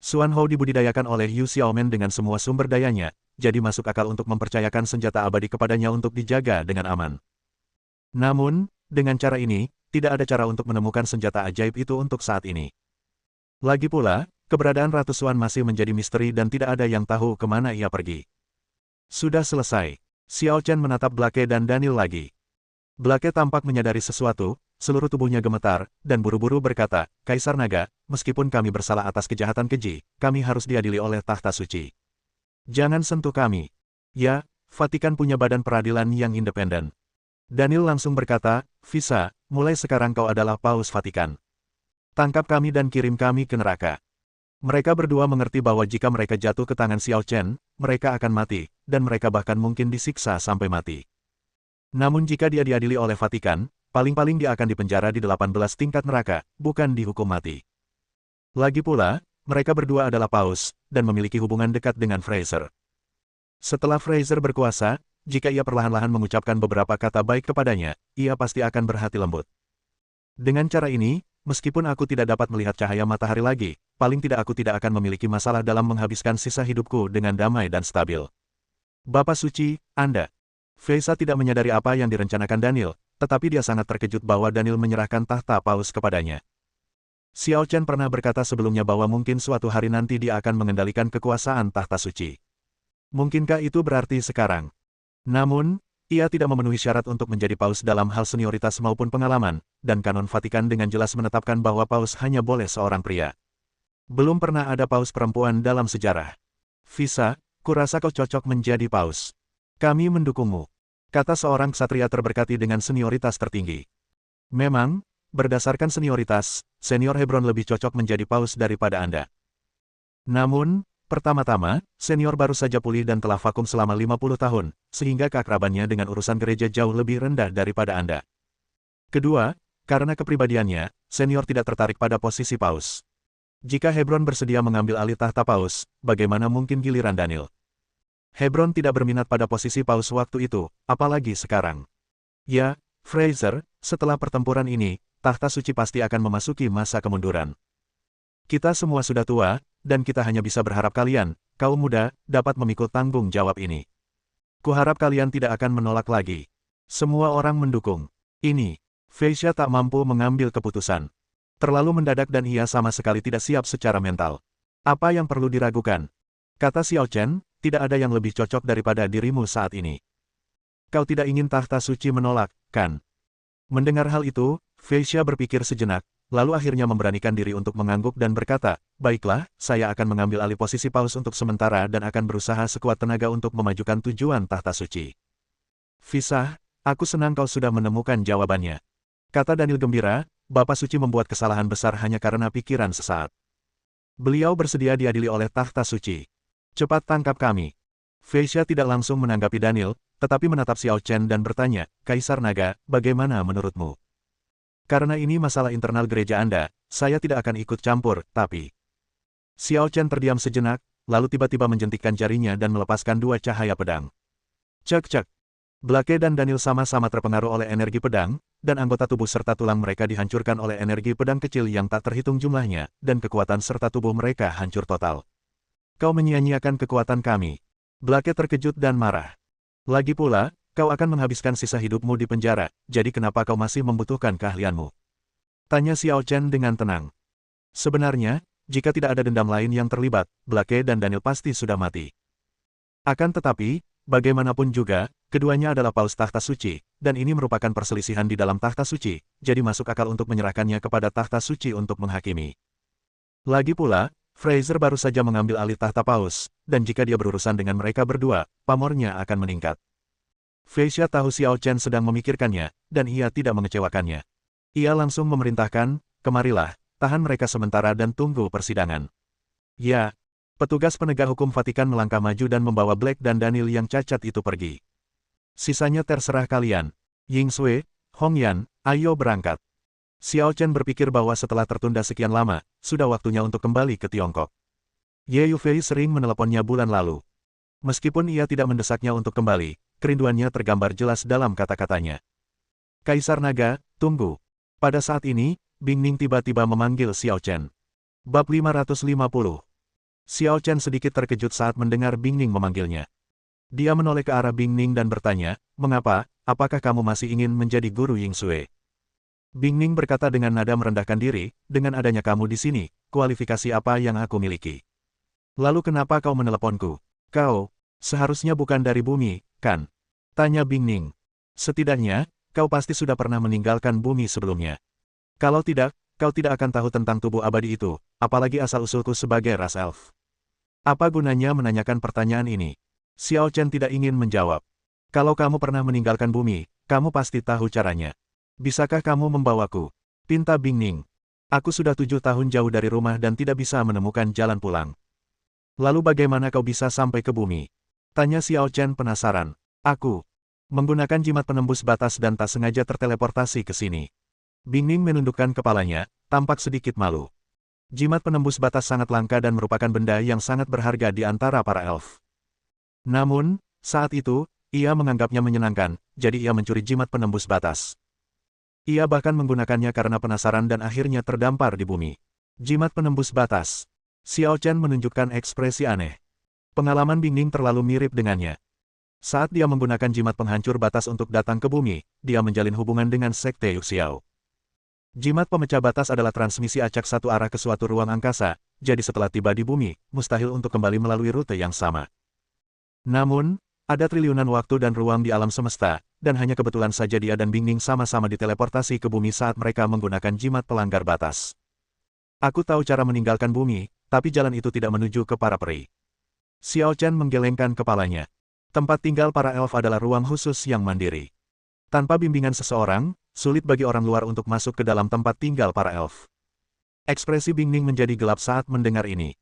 Xuan Hou dibudidayakan oleh Yu Xiaomen dengan semua sumber dayanya, jadi masuk akal untuk mempercayakan senjata abadi kepadanya untuk dijaga dengan aman. Namun, dengan cara ini, tidak ada cara untuk menemukan senjata ajaib itu untuk saat ini. Lagi pula, keberadaan Ratu Xuan masih menjadi misteri dan tidak ada yang tahu kemana ia pergi. Sudah selesai. Xiao Chen menatap Blake dan Daniel lagi. Blake tampak menyadari sesuatu, seluruh tubuhnya gemetar, dan buru-buru berkata, Kaisar Naga, meskipun kami bersalah atas kejahatan keji, kami harus diadili oleh tahta suci. Jangan sentuh kami. Ya, Vatikan punya badan peradilan yang independen. Daniel langsung berkata, Visa, mulai sekarang kau adalah Paus Vatikan. Tangkap kami dan kirim kami ke neraka. Mereka berdua mengerti bahwa jika mereka jatuh ke tangan Xiao Chen, mereka akan mati, dan mereka bahkan mungkin disiksa sampai mati. Namun jika dia diadili oleh Vatikan, paling-paling dia akan dipenjara di 18 tingkat neraka, bukan dihukum mati. Lagi pula, mereka berdua adalah Paus, dan memiliki hubungan dekat dengan Fraser. Setelah Fraser berkuasa, jika ia perlahan-lahan mengucapkan beberapa kata baik kepadanya, ia pasti akan berhati lembut. Dengan cara ini, meskipun aku tidak dapat melihat cahaya matahari lagi, paling tidak aku tidak akan memiliki masalah dalam menghabiskan sisa hidupku dengan damai dan stabil. Bapak Suci, Anda. Feisa tidak menyadari apa yang direncanakan Daniel, tetapi dia sangat terkejut bahwa Daniel menyerahkan tahta Paus kepadanya. Xiao Chen pernah berkata sebelumnya bahwa mungkin suatu hari nanti dia akan mengendalikan kekuasaan tahta suci. Mungkinkah itu berarti sekarang? Namun, ia tidak memenuhi syarat untuk menjadi Paus dalam hal senioritas maupun pengalaman, dan kanon Vatikan dengan jelas menetapkan bahwa Paus hanya boleh seorang pria. Belum pernah ada Paus perempuan dalam sejarah. Visa, kurasa kau cocok menjadi Paus. Kami mendukungmu, kata seorang ksatria terberkati dengan senioritas tertinggi. Memang, berdasarkan senioritas, senior Hebron lebih cocok menjadi Paus daripada Anda. Namun, pertama-tama, senior baru saja pulih dan telah vakum selama 50 tahun, sehingga keakrabannya dengan urusan gereja jauh lebih rendah daripada Anda. Kedua, karena kepribadiannya, senior tidak tertarik pada posisi Paus. Jika Hebron bersedia mengambil alih tahta Paus, bagaimana mungkin giliran Daniel? Hebron tidak berminat pada posisi Paus waktu itu, apalagi sekarang. Ya, Fraser, setelah pertempuran ini, tahta suci pasti akan memasuki masa kemunduran. Kita semua sudah tua, dan kita hanya bisa berharap kalian, kaum muda, dapat memikul tanggung jawab ini. Kuharap kalian tidak akan menolak lagi. Semua orang mendukung. Ini, Feisha tak mampu mengambil keputusan. Terlalu mendadak dan ia sama sekali tidak siap secara mental. Apa yang perlu diragukan? Kata Xiao Chen, tidak ada yang lebih cocok daripada dirimu saat ini. Kau tidak ingin tahta suci menolak, kan? Mendengar hal itu, Feisha berpikir sejenak, lalu akhirnya memberanikan diri untuk mengangguk dan berkata, baiklah, saya akan mengambil alih posisi Paus untuk sementara dan akan berusaha sekuat tenaga untuk memajukan tujuan tahta suci. Visa, aku senang kau sudah menemukan jawabannya. Kata Daniel gembira, Bapak Suci membuat kesalahan besar hanya karena pikiran sesaat. Beliau bersedia diadili oleh tahta suci. Cepat tangkap kami. Feisha tidak langsung menanggapi Daniel, tetapi menatap Xiao Chen dan bertanya, Kaisar Naga, bagaimana menurutmu? Karena ini masalah internal gereja Anda, saya tidak akan ikut campur, tapi... Xiao Chen terdiam sejenak, lalu tiba-tiba menjentikkan jarinya dan melepaskan dua cahaya pedang. Cek-cek. Blake dan Daniel sama-sama terpengaruh oleh energi pedang, dan anggota tubuh serta tulang mereka dihancurkan oleh energi pedang kecil yang tak terhitung jumlahnya, dan kekuatan serta tubuh mereka hancur total. Kau menyia-nyiakan kekuatan kami. Blake terkejut dan marah. Lagi pula, kau akan menghabiskan sisa hidupmu di penjara, jadi kenapa kau masih membutuhkan keahlianmu? Tanya Xiao Chen dengan tenang. Sebenarnya, jika tidak ada dendam lain yang terlibat, Blake dan Daniel pasti sudah mati. Akan tetapi, bagaimanapun juga, keduanya adalah paus tahta suci, dan ini merupakan perselisihan di dalam tahta suci, jadi masuk akal untuk menyerahkannya kepada tahta suci untuk menghakimi. Lagi pula, Fraser baru saja mengambil alih tahta paus, dan jika dia berurusan dengan mereka berdua, pamornya akan meningkat. Feisha tahu Xiao Chen sedang memikirkannya, dan ia tidak mengecewakannya. Ia langsung memerintahkan, kemarilah, tahan mereka sementara dan tunggu persidangan. Ya. Petugas penegak hukum Vatikan melangkah maju dan membawa Black dan Daniel yang cacat itu pergi. Sisanya terserah kalian. Ying Sui, Hong Yan, ayo berangkat. Xiao Chen berpikir bahwa setelah tertunda sekian lama, sudah waktunya untuk kembali ke Tiongkok. Ye Yufei sering meneleponnya bulan lalu. Meskipun ia tidak mendesaknya untuk kembali, kerinduannya tergambar jelas dalam kata-katanya. Kaisar Naga, tunggu. Pada saat ini, Bing Ning tiba-tiba memanggil Xiao Chen. Bab 550. Xiao Chen sedikit terkejut saat mendengar Bing Ning memanggilnya. Dia menoleh ke arah Bing Ning dan bertanya, mengapa, apakah kamu masih ingin menjadi guru Ying Sui? Bing Ning berkata dengan nada merendahkan diri, dengan adanya kamu di sini, kualifikasi apa yang aku miliki? Lalu kenapa kau meneleponku? Kau, seharusnya bukan dari bumi, kan? Tanya Bing Ning. Setidaknya, kau pasti sudah pernah meninggalkan bumi sebelumnya. Kalau tidak, kau tidak akan tahu tentang tubuh abadi itu, apalagi asal-usulku sebagai ras elf. Apa gunanya menanyakan pertanyaan ini? Xiao Chen tidak ingin menjawab. Kalau kamu pernah meninggalkan bumi, kamu pasti tahu caranya. Bisakah kamu membawaku? Pinta Bing Ning. Aku sudah 7 tahun jauh dari rumah dan tidak bisa menemukan jalan pulang. Lalu bagaimana kau bisa sampai ke bumi? Tanya Xiao Chen penasaran. Aku menggunakan jimat penembus batas dan tak sengaja terteleportasi ke sini. Bing Ning menundukkan kepalanya, tampak sedikit malu. Jimat penembus batas sangat langka dan merupakan benda yang sangat berharga di antara para elf. Namun, saat itu, ia menganggapnya menyenangkan, jadi ia mencuri jimat penembus batas. Ia bahkan menggunakannya karena penasaran dan akhirnya terdampar di bumi. Jimat penembus batas. Xiao Chen menunjukkan ekspresi aneh. Pengalaman Bing Ning terlalu mirip dengannya. Saat dia menggunakan jimat penghancur batas untuk datang ke bumi, dia menjalin hubungan dengan Sekte Yuxiao. Jimat pemecah batas adalah transmisi acak satu arah ke suatu ruang angkasa, jadi setelah tiba di bumi, mustahil untuk kembali melalui rute yang sama. Namun, ada triliunan waktu dan ruang di alam semesta, dan hanya kebetulan saja dia dan Bing Ning sama-sama diteleportasi ke bumi saat mereka menggunakan jimat pelanggar batas. Aku tahu cara meninggalkan bumi, tapi jalan itu tidak menuju ke para peri. Xiao Chen menggelengkan kepalanya. Tempat tinggal para elf adalah ruang khusus yang mandiri. Tanpa bimbingan seseorang, sulit bagi orang luar untuk masuk ke dalam tempat tinggal para elf. Ekspresi Bing Ning menjadi gelap saat mendengar ini.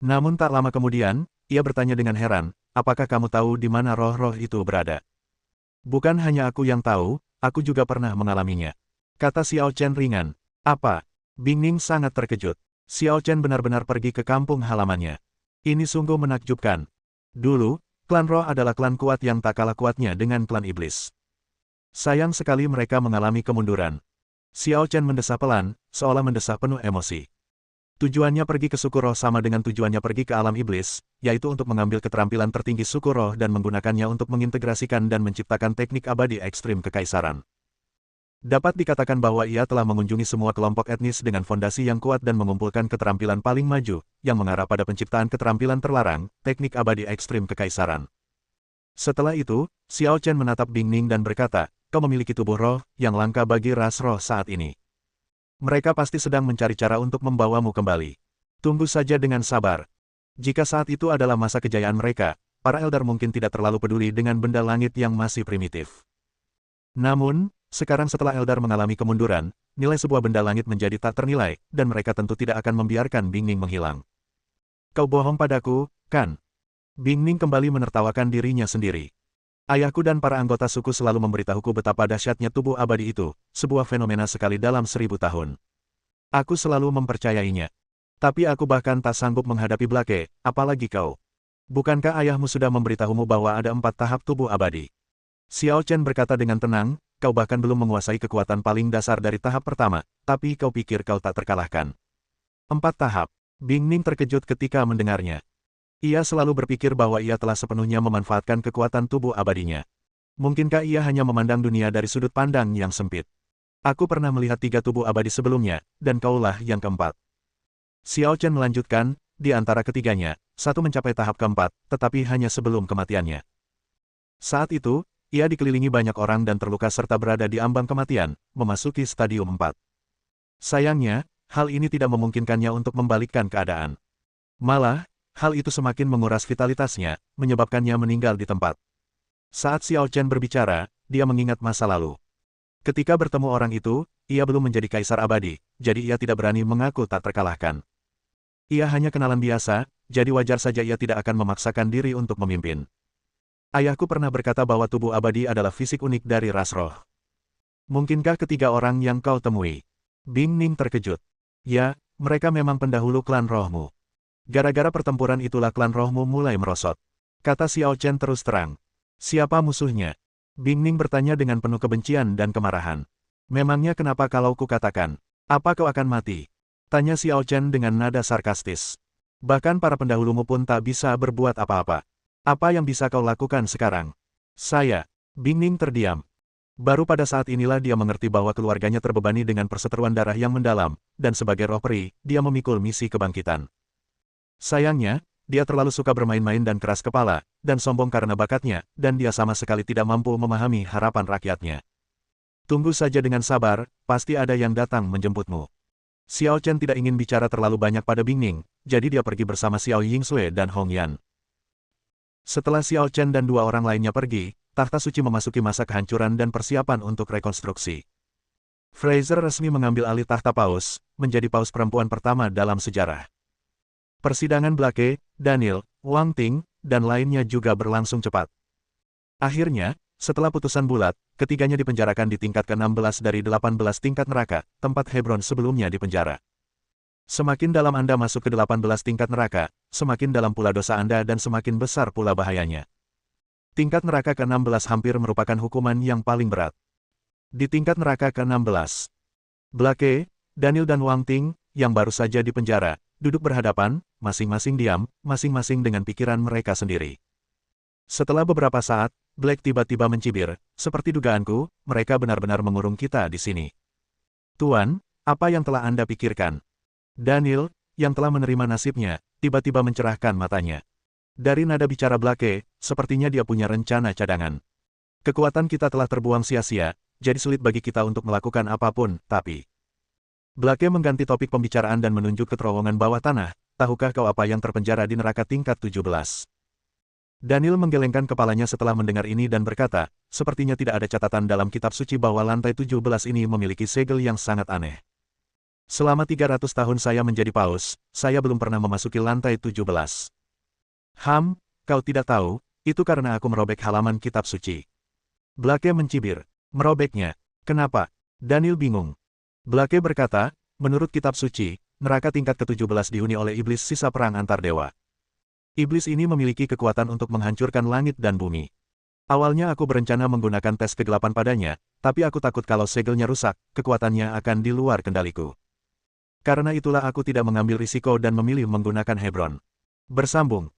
Namun tak lama kemudian, ia bertanya dengan heran, apakah kamu tahu di mana roh-roh itu berada? Bukan hanya aku yang tahu, aku juga pernah mengalaminya. Kata Xiao Chen ringan. Apa? Bing Ning sangat terkejut. Xiao Chen benar-benar pergi ke kampung halamannya. Ini sungguh menakjubkan. Dulu, klan roh adalah klan kuat yang tak kalah kuatnya dengan klan iblis. Sayang sekali mereka mengalami kemunduran. Xiao Chen mendesah pelan, seolah mendesah penuh emosi. Tujuannya pergi ke suku roh sama dengan tujuannya pergi ke alam iblis, yaitu untuk mengambil keterampilan tertinggi suku roh dan menggunakannya untuk mengintegrasikan dan menciptakan teknik abadi ekstrim kekaisaran. Dapat dikatakan bahwa ia telah mengunjungi semua kelompok etnis dengan fondasi yang kuat dan mengumpulkan keterampilan paling maju, yang mengarah pada penciptaan keterampilan terlarang, teknik abadi ekstrim kekaisaran. Setelah itu, Xiao Chen menatap Bing Ning dan berkata, kau memiliki tubuh roh, yang langka bagi ras roh saat ini. Mereka pasti sedang mencari cara untuk membawamu kembali. Tunggu saja dengan sabar. Jika saat itu adalah masa kejayaan mereka, para Elder mungkin tidak terlalu peduli dengan benda langit yang masih primitif. Namun, sekarang setelah Elder mengalami kemunduran, nilai sebuah benda langit menjadi tak ternilai, dan mereka tentu tidak akan membiarkan Bing Ning menghilang. Kau bohong padaku, kan? Bing Ning kembali menertawakan dirinya sendiri. Ayahku dan para anggota suku selalu memberitahuku betapa dahsyatnya tubuh abadi itu, sebuah fenomena sekali dalam 1000 tahun. Aku selalu mempercayainya. Tapi aku bahkan tak sanggup menghadapi Blake, apalagi kau. Bukankah ayahmu sudah memberitahumu bahwa ada 4 tahap tubuh abadi? Xiao Chen berkata dengan tenang, kau bahkan belum menguasai kekuatan paling dasar dari tahap pertama, tapi kau pikir kau tak terkalahkan. 4 tahap. Bing Ning terkejut ketika mendengarnya. Ia selalu berpikir bahwa ia telah sepenuhnya memanfaatkan kekuatan tubuh abadinya. Mungkinkah ia hanya memandang dunia dari sudut pandang yang sempit? Aku pernah melihat 3 tubuh abadi sebelumnya, dan kaulah yang keempat. Xiao Chen melanjutkan, di antara ketiganya, satu mencapai tahap keempat, tetapi hanya sebelum kematiannya. Saat itu, ia dikelilingi banyak orang dan terluka serta berada di ambang kematian, memasuki stadium 4. Sayangnya, hal ini tidak memungkinkannya untuk membalikkan keadaan. Malah, hal itu semakin menguras vitalitasnya, menyebabkannya meninggal di tempat. Saat Xiao Chen berbicara, dia mengingat masa lalu. Ketika bertemu orang itu, ia belum menjadi kaisar abadi, jadi ia tidak berani mengaku tak terkalahkan. Ia hanya kenalan biasa, jadi wajar saja ia tidak akan memaksakan diri untuk memimpin. Ayahku pernah berkata bahwa tubuh abadi adalah fisik unik dari ras roh. Mungkinkah ketiga orang yang kau temui? Bing Ning terkejut. Ya, mereka memang pendahulu klan rohmu. Gara-gara pertempuran itulah klan rohmu mulai merosot. Kata Xiao Chen terus terang. Siapa musuhnya? Bing Ning bertanya dengan penuh kebencian dan kemarahan. Memangnya kenapa kalau kukatakan, apa kau akan mati? Tanya Xiao Chen dengan nada sarkastis. Bahkan para pendahulumu pun tak bisa berbuat apa-apa. Apa yang bisa kau lakukan sekarang? Saya. Bing Ning terdiam. Baru pada saat inilah dia mengerti bahwa keluarganya terbebani dengan perseteruan darah yang mendalam, dan sebagai roh peri, dia memikul misi kebangkitan. Sayangnya, dia terlalu suka bermain-main dan keras kepala, dan sombong karena bakatnya, dan dia sama sekali tidak mampu memahami harapan rakyatnya. Tunggu saja dengan sabar, pasti ada yang datang menjemputmu. Xiao Chen tidak ingin bicara terlalu banyak pada Bing Ning, jadi dia pergi bersama Xiao Yingsue dan Hong Yan. Setelah Xiao Chen dan dua orang lainnya pergi, takhta suci memasuki masa kehancuran dan persiapan untuk rekonstruksi. Fraser resmi mengambil alih takhta paus, menjadi paus perempuan pertama dalam sejarah. Persidangan Blake, Daniel, Wang Ting, dan lainnya juga berlangsung cepat. Akhirnya, setelah putusan bulat, ketiganya dipenjarakan di tingkat ke-16 dari 18 tingkat neraka, tempat Hebron sebelumnya dipenjara. Semakin dalam Anda masuk ke 18 tingkat neraka, semakin dalam pula dosa Anda dan semakin besar pula bahayanya. Tingkat neraka ke-16 hampir merupakan hukuman yang paling berat. Di tingkat neraka ke-16, Blake, Daniel dan Wang Ting, yang baru saja dipenjara, duduk berhadapan, masing-masing diam, masing-masing dengan pikiran mereka sendiri. Setelah beberapa saat, Blake tiba-tiba mencibir, seperti dugaanku, mereka benar-benar mengurung kita di sini. Tuan, apa yang telah Anda pikirkan? Daniel, yang telah menerima nasibnya, tiba-tiba mencerahkan matanya. Dari nada bicara Blake, sepertinya dia punya rencana cadangan. Kekuatan kita telah terbuang sia-sia, jadi sulit bagi kita untuk melakukan apapun, tapi... Blake mengganti topik pembicaraan dan menunjuk ke terowongan bawah tanah, tahukah kau apa yang terpenjara di neraka tingkat 17? Daniel menggelengkan kepalanya setelah mendengar ini dan berkata, sepertinya tidak ada catatan dalam kitab suci bahwa lantai 17 ini memiliki segel yang sangat aneh. Selama 300 tahun saya menjadi paus, saya belum pernah memasuki lantai 17. Kau tidak tahu, itu karena aku merobek halaman kitab suci. Blake mencibir. Merobeknya. Kenapa? Daniel bingung. Blake berkata, menurut kitab suci, neraka tingkat ke-17 dihuni oleh iblis sisa perang antar dewa. Iblis ini memiliki kekuatan untuk menghancurkan langit dan bumi. Awalnya aku berencana menggunakan tes kegelapan padanya, tapi aku takut kalau segelnya rusak, kekuatannya akan di luar kendaliku. Karena itulah aku tidak mengambil risiko dan memilih menggunakan Hebron. Bersambung.